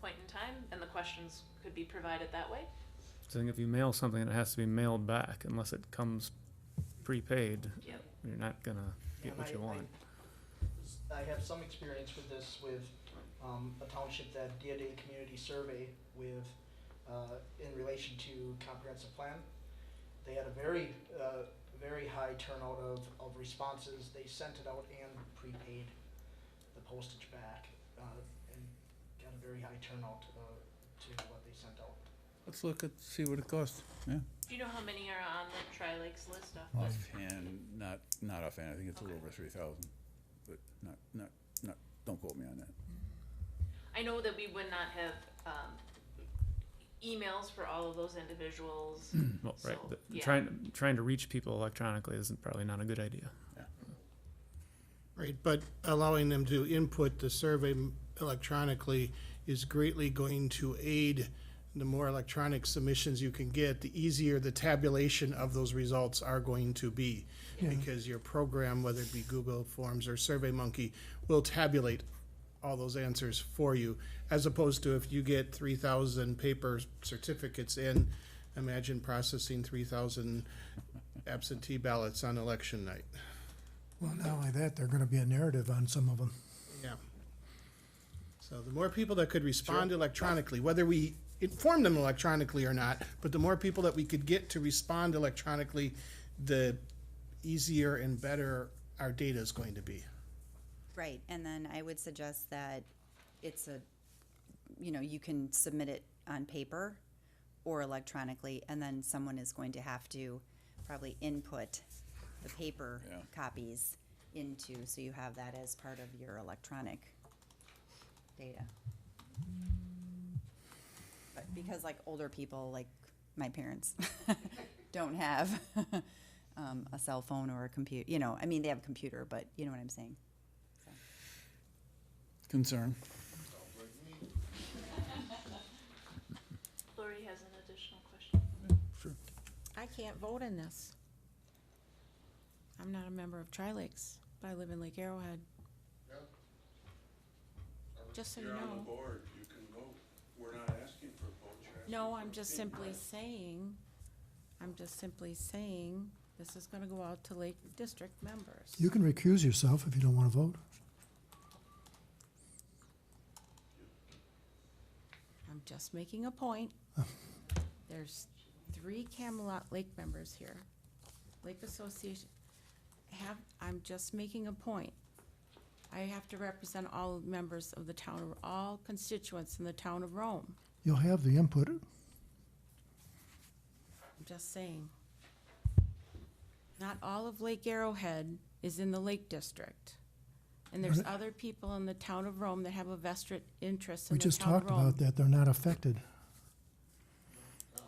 point in time, and the questions could be provided that way. I think if you mail something, it has to be mailed back unless it comes prepaid. Yep. You're not gonna get what you want. I have some experience with this with a township that did a community survey with, in relation to comprehensive plan. They had a very high turnout of responses. They sent it out and prepaid the postage back, and got a very high turnout to what they sent out. Let's look at, see what it costs. Yeah. Do you know how many are on the Tri-Lakes list? Off the- Offhand, not offhand. I think it's a little over 3,000, but not, don't quote me on that. I know that we would not have emails for all of those individuals. Well, right. So, yeah. Trying to reach people electronically isn't probably not a good idea. Right, but allowing them to input the survey electronically is greatly going to aid. The more electronic submissions you can get, the easier the tabulation of those results are going to be. Because your program, whether it be Google Forms or SurveyMonkey, will tabulate all those answers for you, as opposed to if you get 3,000 paper certificates in, imagine processing 3,000 absentee ballots on election night. Well, not only that, there're gonna be a narrative on some of them. Yeah. So the more people that could respond electronically, whether we inform them electronically or not, but the more people that we could get to respond electronically, the easier and better our data is going to be. Right, and then I would suggest that it's you can submit it on paper or electronically, and then someone is going to have to probably input the paper Yeah. copies into, so you have that as part of your electronic data. But because like older people, like my parents don't have a cell phone or a computer. You know, I mean, they have a computer, but you know what I'm saying. Concern. Lori has an additional question. I can't vote in this. I'm not a member of Tri-Lakes, but I live in Lake Arrowhead. Just so you You're on the know. board, you can vote. We're not asking for a vote. You're asking No, for I'm just opinion. simply saying, this is gonna go out to Lake District members. You can recuse yourself if you don't want to vote. I'm just making a point. There's 3 Camelot Lake members here. Lake Association I'm just making a point. I have to represent all members of the town, all constituents in the town of Rome. You'll have the input. I'm just saying. Not all of Lake Arrowhead is in the Lake District. And there's other people in the town of Rome that have a vested interest in We the just town of talked Rome. about that. They're not affected.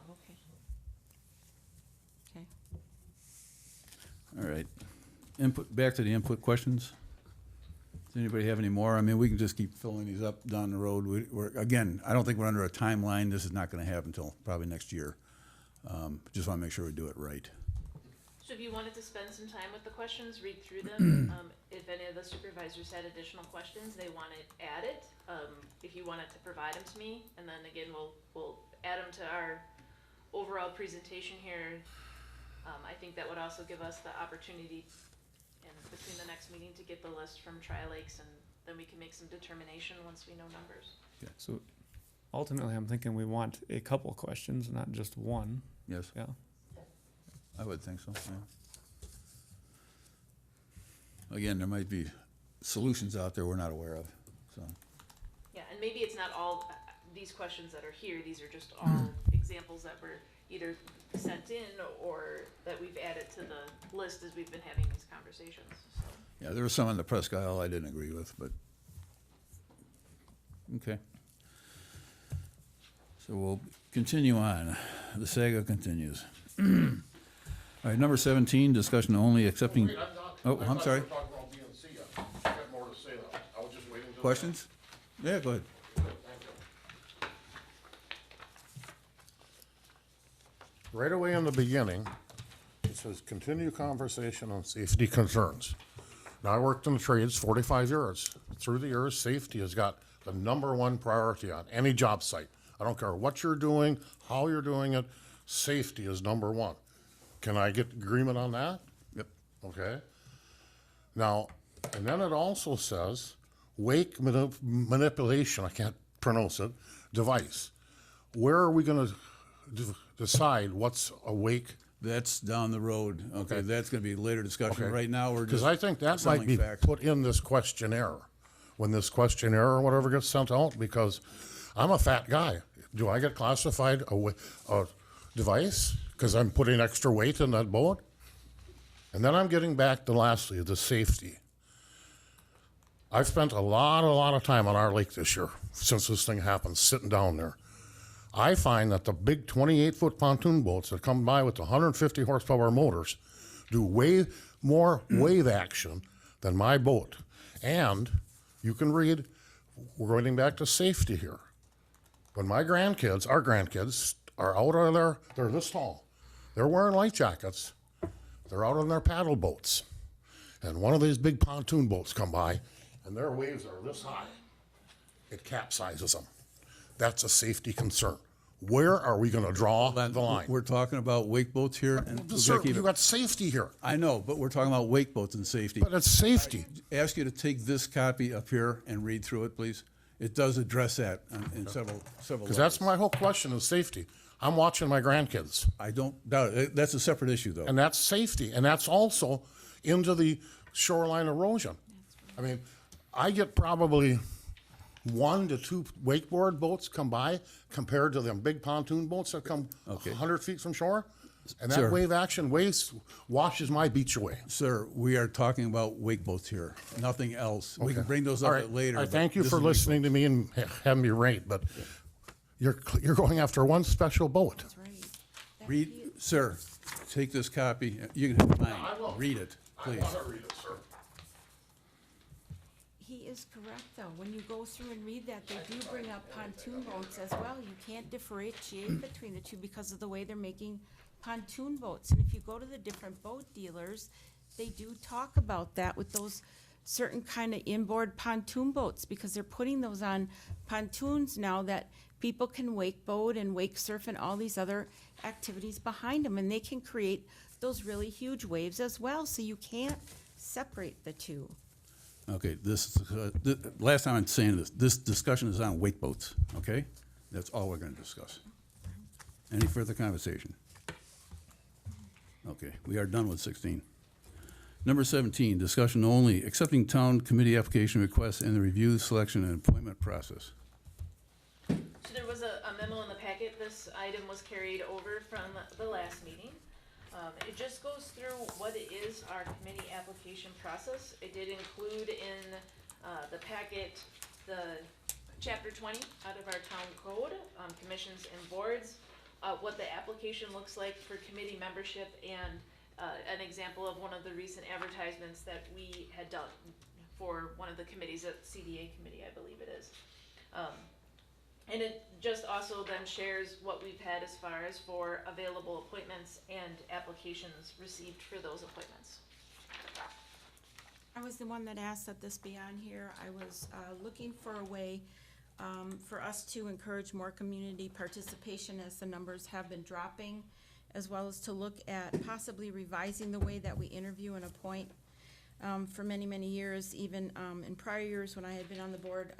Okay. Okay. All right. Back to the input questions. Does anybody have any more? I mean, we can just keep filling these up down the road. Again, I don't think we're under a timeline. This is not gonna happen until probably next year. Just wanna make sure we do it right. So if you wanted to spend some time with the questions, read through them. If any of the supervisors had additional questions, they want it added. If you wanted to provide them to me, and then again, we'll add them to our overall presentation here. I think that would also give us the opportunity between the next meeting to get the list from Tri-Lakes, and then we can make some determination once we know numbers. So ultimately, I'm thinking we want a couple questions, not just one. Yes, Yeah. I would think so, yeah. Again, there might be solutions out there we're not aware of, so. Yeah, and maybe it's not all, these questions that are here, these are just all examples that were either sent in or that we've added to the list as we've been having these conversations, so. Yeah, there was some in the Presque Isle I didn't agree with, but, okay. So we'll continue on. The saga continues. All right, number 17, discussion only accepting, oh, I'm sorry. Talking about BNC yet. I got more to say though. I was just waiting until. Questions? Yeah, go ahead. Right away in the beginning, it says, continue conversation on safety concerns. Now, I worked in the trades 45 years. Through the years, safety has got the #1 priority on any job site. I don't care what you're doing, how you're doing it, safety is #1. Can I get agreement on that? Yep. Okay. Now, and then it also says, wake manipulation, I can't pronounce it, device. Where are we gonna decide what's a wake? That's down the road. Okay, Okay. that's gonna be later discussion. Okay. Right now, we're just. Because I think that might selling be facts. put in this questionnaire, when this questionnaire or whatever gets sent out, because I'm a fat guy. Do I get classified a device because I'm putting extra weight in that boat? And then I'm getting back to lastly, the safety. I've spent a lot of time on our lake this year, since this thing happened, sitting down there. I find that the big 28-foot pontoon boats that come by with the 150 horsepower motors do way more wave action than my boat. And you can read, we're getting back to safety here. When my grandkids, our grandkids, are out on they're this tall. They're wearing life jackets. They're out on their paddle boats. And one of these big pontoon boats come by, and their waves are this high. It capsizes them. That's a safety concern. Where are we gonna draw the line? We're talking about wake boats here, and we're Sir, gonna keep you it- got safety here, I know, but we're talking about wake boats and safety. but it's safety. Ask you to take this copy up here and read through it, please. It does address that in several Because that's levels. my whole question is safety. I'm watching my grandkids, I don't doubt it. That's a separate issue, though. and that's safety, and that's also into the shoreline erosion. I mean, I get probably 1 to 2 wakeboard boats come by compared to them big pontoon boats that come Okay. 100 feet from shore. And Sir. that wave action washes my beach away. Sir, we are talking about wake boats here, nothing else. We can Okay. bring those All up right. later. I but thank you this for is wake listening to me and having me rate, but you're going after one special boat. That's right. Read, sir, take this copy. You can have mine. I will. Read it, I please. want to read it, sir. He is correct, though. When you go through and read that, they do bring up pontoon boats as well. You can't differentiate between the two because of the way they're making pontoon boats. And if you go to the different boat dealers, they do talk about that with those certain kind of inboard pontoon boats, because they're putting those on pontoons now that people can wake boat and wake surf and all these other activities behind them, and they can create those really huge waves as well, so you can't separate the two. Okay, last time I'm saying this discussion is on wake boats, okay? That's all we're gonna discuss. Any further conversation? Okay, we are done with 16. Number 17, discussion only, accepting town committee application requests and the review, selection, and appointment process. So there was a memo in the packet. This item was carried over from the last meeting. It just goes through what is our committee application process. It did include in the packet the chapter 20 out of our town code, commissions and boards, what the application looks like for committee membership, and an example of one of the recent advertisements that we had done for one of the committees, at CDA committee, I believe it is. And it just also then shares what we've had as far as for available appointments and applications received for those appointments. I was the one that asked that this be on here. I was looking for a way for us to encourage more community participation as the numbers have been dropping, as well as to look at possibly revising the way that we interview and appoint. For many, many years, even in prior years when I had been on the board,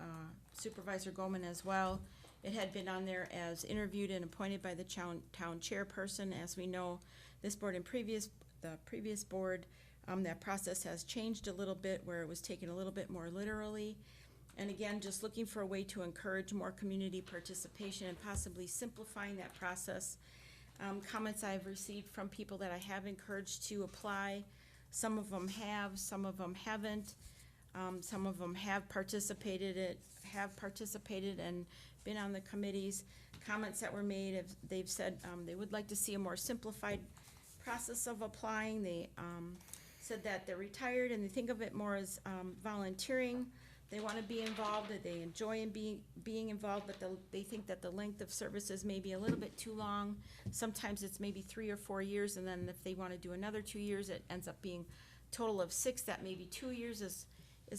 Supervisor Goldman as well, it had been on there as interviewed and appointed by the town chairperson. As we know, this board and the previous board, that process has changed a little bit, where it was taken a little bit more literally. And again, just looking for a way to encourage more community participation and possibly simplifying that process. Comments I've received from people that I have encouraged to apply. Some of them have, some of them haven't. Some of them have participated and been on the committees. Comments that were made, they've said they would like to see a more simplified process of applying. They said that they're retired and they think of it more as volunteering. They want to be involved, that they enjoy being involved, but they think that the length of services may be a little bit too long. Sometimes it's maybe 3 or 4 years, and then if they want to do another 2 years, it ends up being a total of 6. That maybe 2 years is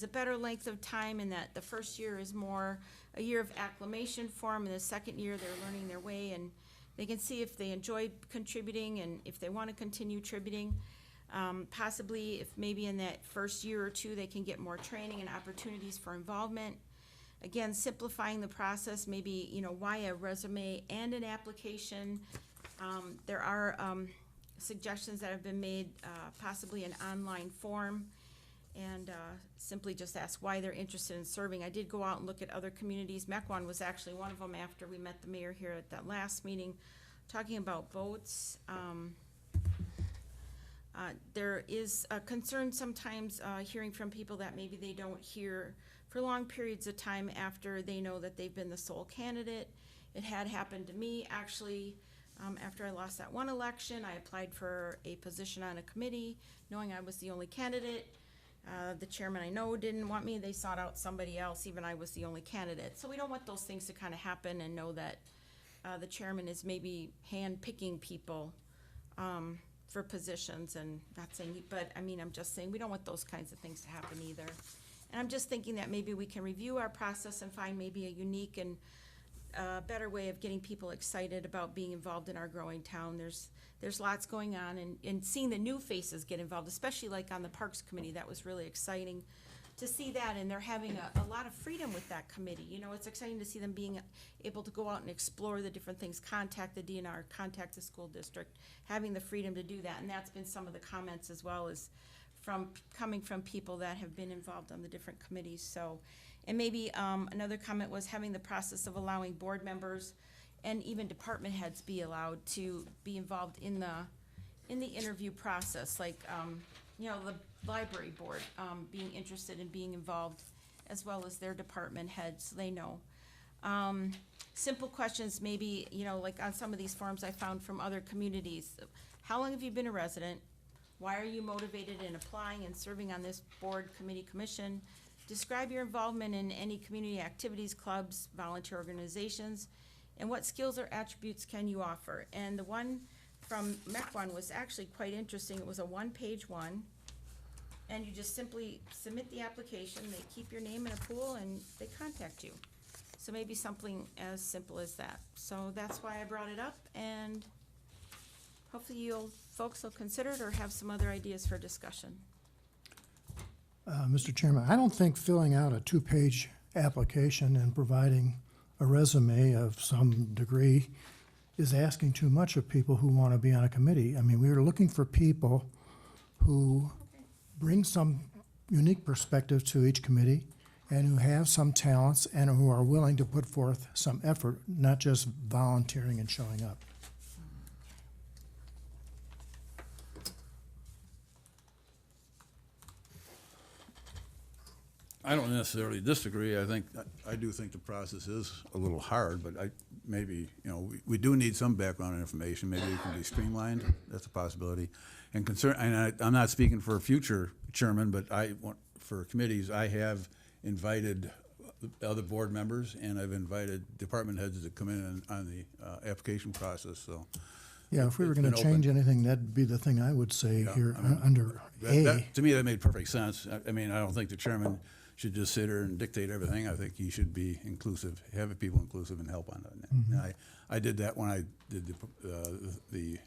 a better length of time, and that the first year is more a year of acclimation for them, and the second year they're learning their way, and they can see if they enjoy contributing and if they want to continue contributing. Possibly if maybe in that first year or 2 they can get more training and opportunities for involvement. Again, simplifying the process, maybe, why a resume and an application. There are suggestions that have been made, possibly an online form, and simply just ask why they're interested in serving. I did go out and look at other communities. Mequon was actually one of them after we met the mayor here at that last meeting, talking about boats. There is a concern sometimes hearing from people that maybe they don't hear for long periods of time after they know that they've been the sole candidate. It had happened to me, actually, after I lost that one election. I applied for a position on a committee, knowing I was the only candidate. The chairman I know didn't want me. They sought out somebody else, even I was the only candidate. So we don't want those things to kind of happen, and know that the chairman is maybe hand-picking people for positions, and not saying, but I'm just saying we don't want those kinds of things to happen either. And I'm just thinking that maybe we can review our process and find maybe a unique and better way of getting people excited about being involved in our growing town. There's lots going on, and seeing the new faces get involved, especially like on the Parks Committee, that was really exciting to see that, and they're having a lot of freedom with that committee. It's exciting to see them being able to go out and explore the different things, contact the DNR, contact the school district, having the freedom to do that. And that's been some of the comments, as well as coming from people that have been involved on the different committees. So, and maybe another comment was having the process of allowing board members and even department heads be allowed to be involved in the interview process, like the library board being interested in being involved, as well as their department heads. They know. simple questions, maybe, you know, like on some of these forms I found from other communities. How long have you been a resident? Why are you motivated in applying and serving on this board, committee, commission? Describe your involvement in any community activities, clubs, volunteer organizations, and what skills or attributes can you offer? And the one from MEC1 was actually quite interesting. It was a one-page one, and you just simply submit the application, they keep your name in a pool, and they contact you. So maybe something as simple as that. So that's why I brought it up, and hopefully you folks will consider it or have some other ideas for discussion. Mr. Chairman, I don't think filling out a two-page application and providing a resume of some degree is asking too much of people who want to be on a committee. I mean, we are looking for people who bring some unique perspective to each committee and who have some talents and who are willing to put forth some effort, not just volunteering and showing up. I don't necessarily disagree. I do think the process is a little hard, but maybe, you know, we do need some background information. Maybe it can be streamlined. That's a possibility. And I'm not speaking for a future chairman, but for committees, I have invited other board members and I've invited department heads to come in on the application process, so. Yeah, if we were It's going been to change open. anything, that'd be the thing I would say Yeah, here I mean, under A. To me, that made perfect sense. I mean, I don't think the chairman should just sit there and dictate everything. I think he should be inclusive, have people inclusive and help on that. And I did that when I did the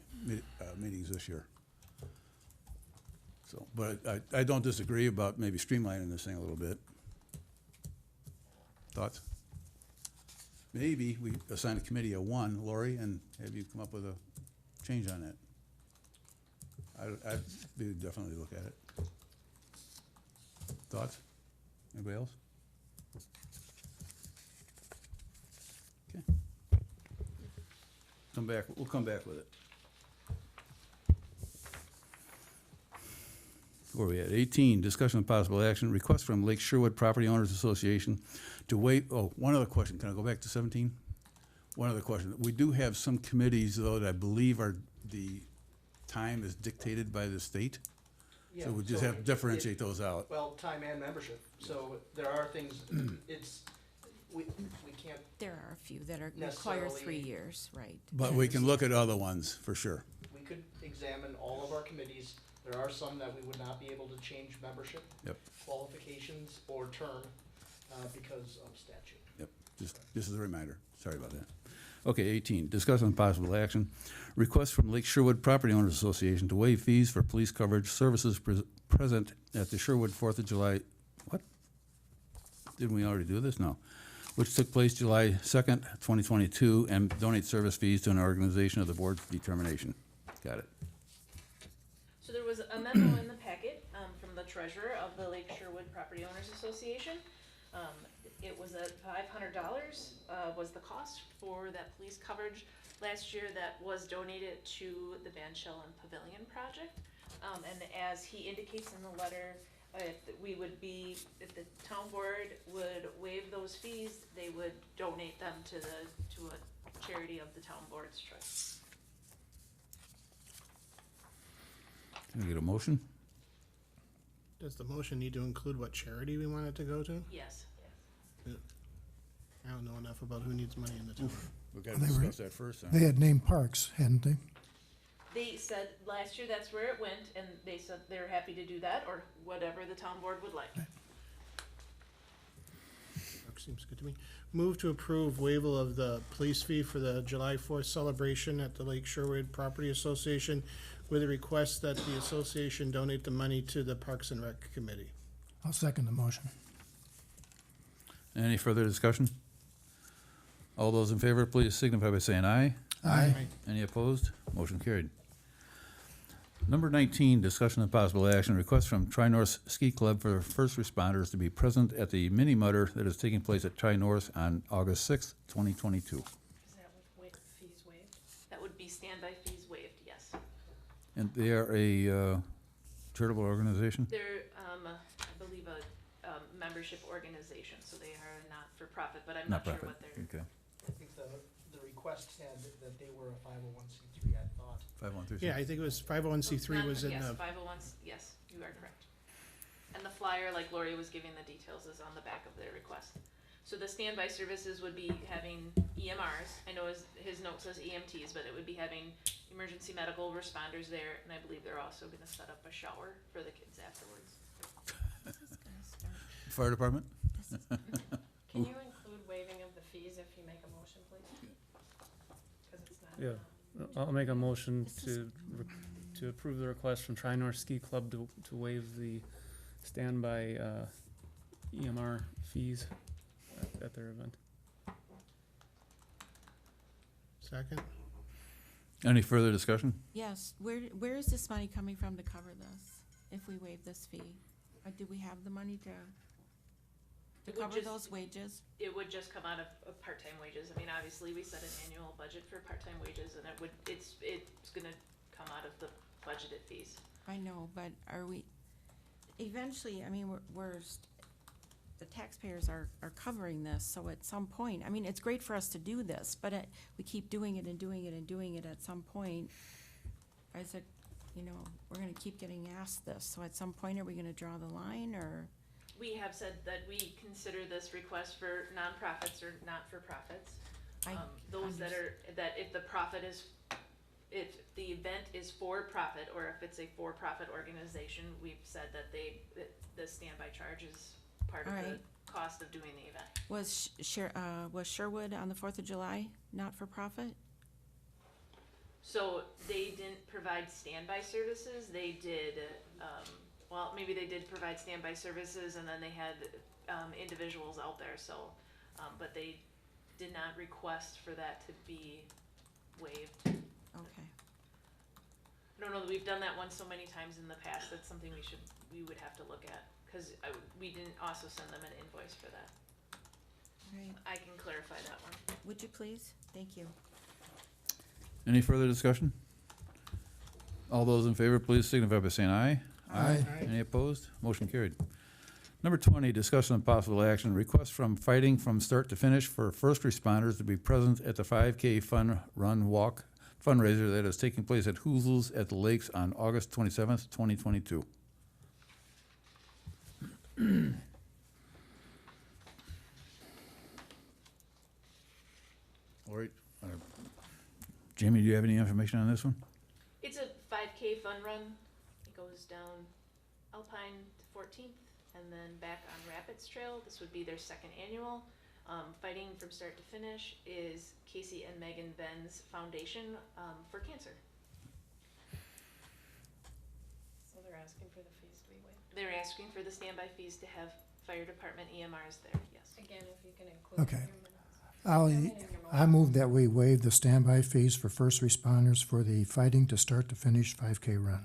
meetings this year. So, but I don't disagree about maybe streamlining this thing a little bit. Thoughts? Maybe we assign a committee of one, Lori, and have you come up with a change on that. I'd definitely look at it. Thoughts? Anybody else? Okay. We'll come back with it. Where are we at? 18, discussion of possible action, request from Lake Sherwood Property Owners Association to waive, one other question. Can I go back to 17? One other question. We do have some committees, though, that I believe the time is dictated by the state. Yeah, So we just have to differentiate those out. Well, time and membership, so there are things, we can't, There are a few that require Necessarily- 3 years, right? But we can look at other ones, for sure. we could examine all of our committees. There are some that we would not be able to change membership, Yep, qualifications, or term, because of statute. yep. Just as a reminder. Sorry about that. Okay, 18, discuss on possible action. Request from Lake Sherwood Property Owners Association to waive fees for police coverage services present at the Sherwood 4th of July, what? Didn't we already do this? No. Which took place July 2nd, 2022, and donate service fees to an organization of the board's determination. Got it. So there was a memo in the packet from the treasurer of the Lake Sherwood Property Owners Association. It was at $500 was the cost for that police coverage last year that was donated to the Van Schellen Pavilion project. And as he indicates in the letter, if the town board would waive those fees, they would donate them to a charity of the town board's choice. Can I get a motion? Does the motion need to include what charity we want it to go to? Yes. I don't know enough about who needs money in the town. We've got to They were- discuss that first. huh? They had named parks, hadn't they? They said last year that's where it went, and they said they're happy to do that, or whatever the town board would like. Seems good to me. Move to approve waiver of the police fee for the July 4th celebration at the Lake Sherwood Property Association with a request that the association donate the money to the Parks and Rec Committee. I'll second the motion. Any further discussion? All those in favor, please signify by saying aye. Aye. Any opposed? Motion carried. Number 19, discussion of possible action, request from Tri-North Ski Club for first responders to be present at the mini mutter that is taking place at Tri-North on August 6th, 2022. Is that with fees waived? That would be standby fees waived, yes. And they are a charitable organization? They're, I believe, a membership organization, so they are not for profit, but I'm not sure Not what profit. their Okay. I think the request had that they were a 501c3, I thought. 513. Yeah, I think it was 501c3 was in Yes, the, 501, yes, you are correct. And the flyer, like Lori was giving the details, is on the back of their request. So the standby services would be having EMRs, I know his note says EMTs, but it would be having emergency medical responders there, and I believe they're also gonna set up a shower for the kids afterwards. This is gonna start. Fire department? Can you include waiving of the fees if you make a motion, please? Cause it's not. Yeah. I'll make a motion This is- to approve the request from Tri-North Ski Club to waive the standby EMR fees at their event. second? Mm-hmm. Any further discussion? Yes, where is this money coming from to cover this, if we waive this fee? Or do we have the money to It would cover just- those wages? It would just come out of part-time wages. I mean, obviously, we set an annual budget for part-time wages, and it's gonna come out of the budgeted fees. I know, but are we, eventually, I mean, the taxpayers are covering this, so at some point, I mean, it's great for us to do this, but we keep doing it and doing it and doing it, at some point, is it, we're gonna keep getting asked this, so at some point, are we gonna draw the line, or? We have said that we consider this request for nonprofits or not-for-profits. Those that if the profit is, if the event is for profit, or if it's a for-profit organization, we've said that the standby charge is part of the Alright. cost of doing the event. Was Sherwood on the 4th of July not-for-profit? So they didn't provide standby services, they did, well, maybe they did provide standby services and then they had, individuals out there, so, but they did not request for that to be waived. Okay, I don't know, we've done that one so many times in the past, that's something we would have to look at, cause we didn't also send them an invoice for that. all right, I can clarify that one. would you please? Thank you. Any further discussion? All those in favor, please signify by saying aye. Aye. Any opposed? Motion carried. Number 20, discussion and possible action, request from Fighting from Start to Finish for first responders to be present at the 5K Fun Run Walk fundraiser that is taking place at Hoozles at the Lakes on August 27th, 2022. Lori, Jamie, do you have any information on this one? It's a 5K fun run. It goes down Alpine to 14th and then back on Rapids Trail. This would be their second annual. Fighting from Start to Finish is Casey and Megan Benz Foundation for Cancer. So they're asking for the fees to be waived. They're asking for the standby fees to have fire department EMRs there, yes. Again, if you can include it in Okay. your minutes. I move that we waive the standby fees for first responders for the Fighting to Start to Finish 5K run.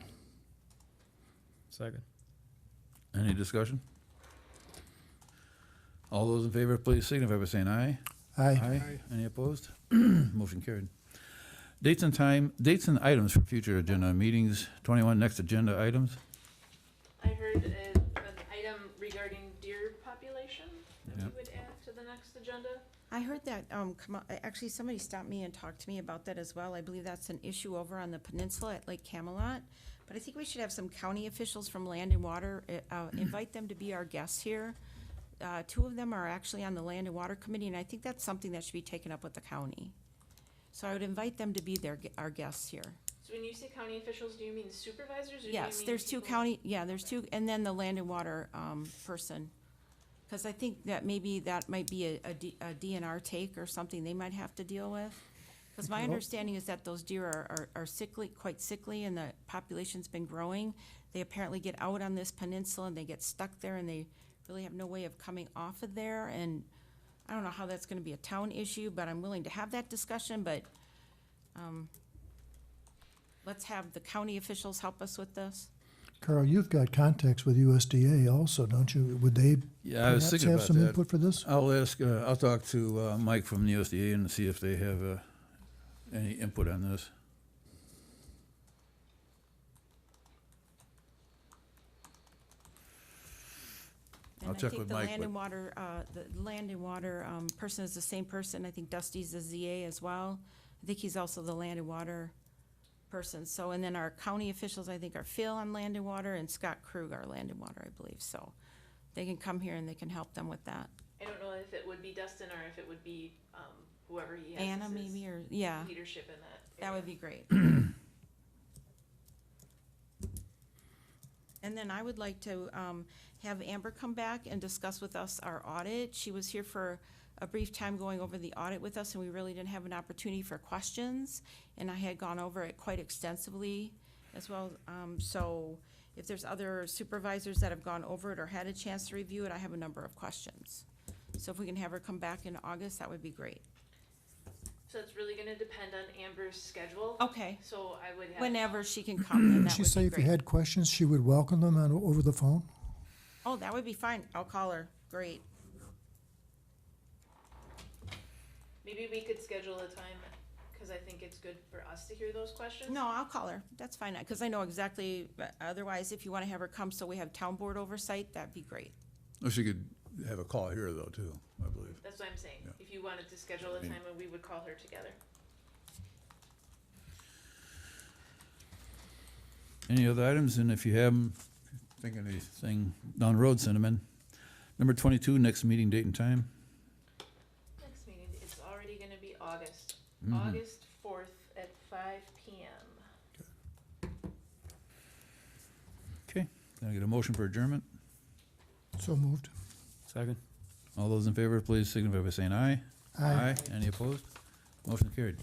Second. Any discussion? All those in favor, please signify by saying aye. Aye. Any opposed? Motion carried. Dates and items for future agenda meetings. 21, next agenda items. I heard an item regarding deer population that we Yep. would add to the next agenda. I heard that, actually, somebody stopped me and talked to me about that as well. I believe that's an issue over on the peninsula at Lake Camelot. But I think we should have some county officials from Land and Water, invite them to be our guests here. Two of them are actually on the Land and Water Committee, and I think that's something that should be taken up with the county. So I would invite them to be our guests here. So when you say county officials, do you mean supervisors or do you mean Yes, there's two people- there's two, and then the Land and Water, person. Because I think that maybe that might be a DNR take or something they might have to deal with. Because my understanding is that those deer are sickly, quite sickly, and the population's been growing. They apparently get out on this peninsula and they get stuck there and they really have no way of coming off of there. And I don't know how that's gonna be a town issue, but I'm willing to have that discussion, but, let's have the county officials help us with this. Carl, you've got contacts with USDA also, don't you? Would they Yeah, I was perhaps thinking have about some that. input for this? I'll talk to Mike from the USDA and see if they have any input on this. I'll check with Mike, And I think the land and water person is the same person. I think Dusty's the ZA as well. I think he's also the land and water person. So, and then our county officials, I think, are Phil on land and water and Scott Krug, our land and water, I believe. So they can come here and they can help them with that. I don't know if it would be Dustin or if it would be, whoever he has Anna as his maybe, or, yeah, leadership in that. that area. would be great. And then I would like to have Amber come back and discuss with us our audit. She was here for a brief time going over the audit with us, and we really didn't have an opportunity for questions. And I had gone over it quite extensively as well. So if there's other supervisors that have gone over it or had a chance to review it, I have a number of questions. So if we can have her come back in August, that would be great. So it's really gonna depend on Amber's schedule. Okay, So I would have. whenever she can come, then that She would say be if you great. had questions, she would welcome them over the phone? Oh, that would be fine. I'll call her. Great. Maybe we could schedule a time, cause I think it's good for us to hear those questions. No, I'll call her. That's fine, because I know exactly, but otherwise, if you want to have her come so we have town board oversight, that'd be great. Oh, she could have a call here though, too, I believe. That's what I'm saying. Yeah. If you wanted to schedule a time and we would call her together. Any other items? And if you have them, think of anything down the road, send them in. Number 22, next meeting date and time. Next meeting, it's already gonna be August, Mhm. August 4th at 5 PM. Okay, can I get a motion for adjournment? So moved. Second. All those in favor, please signify by saying aye. Aye. Any opposed? Motion carried.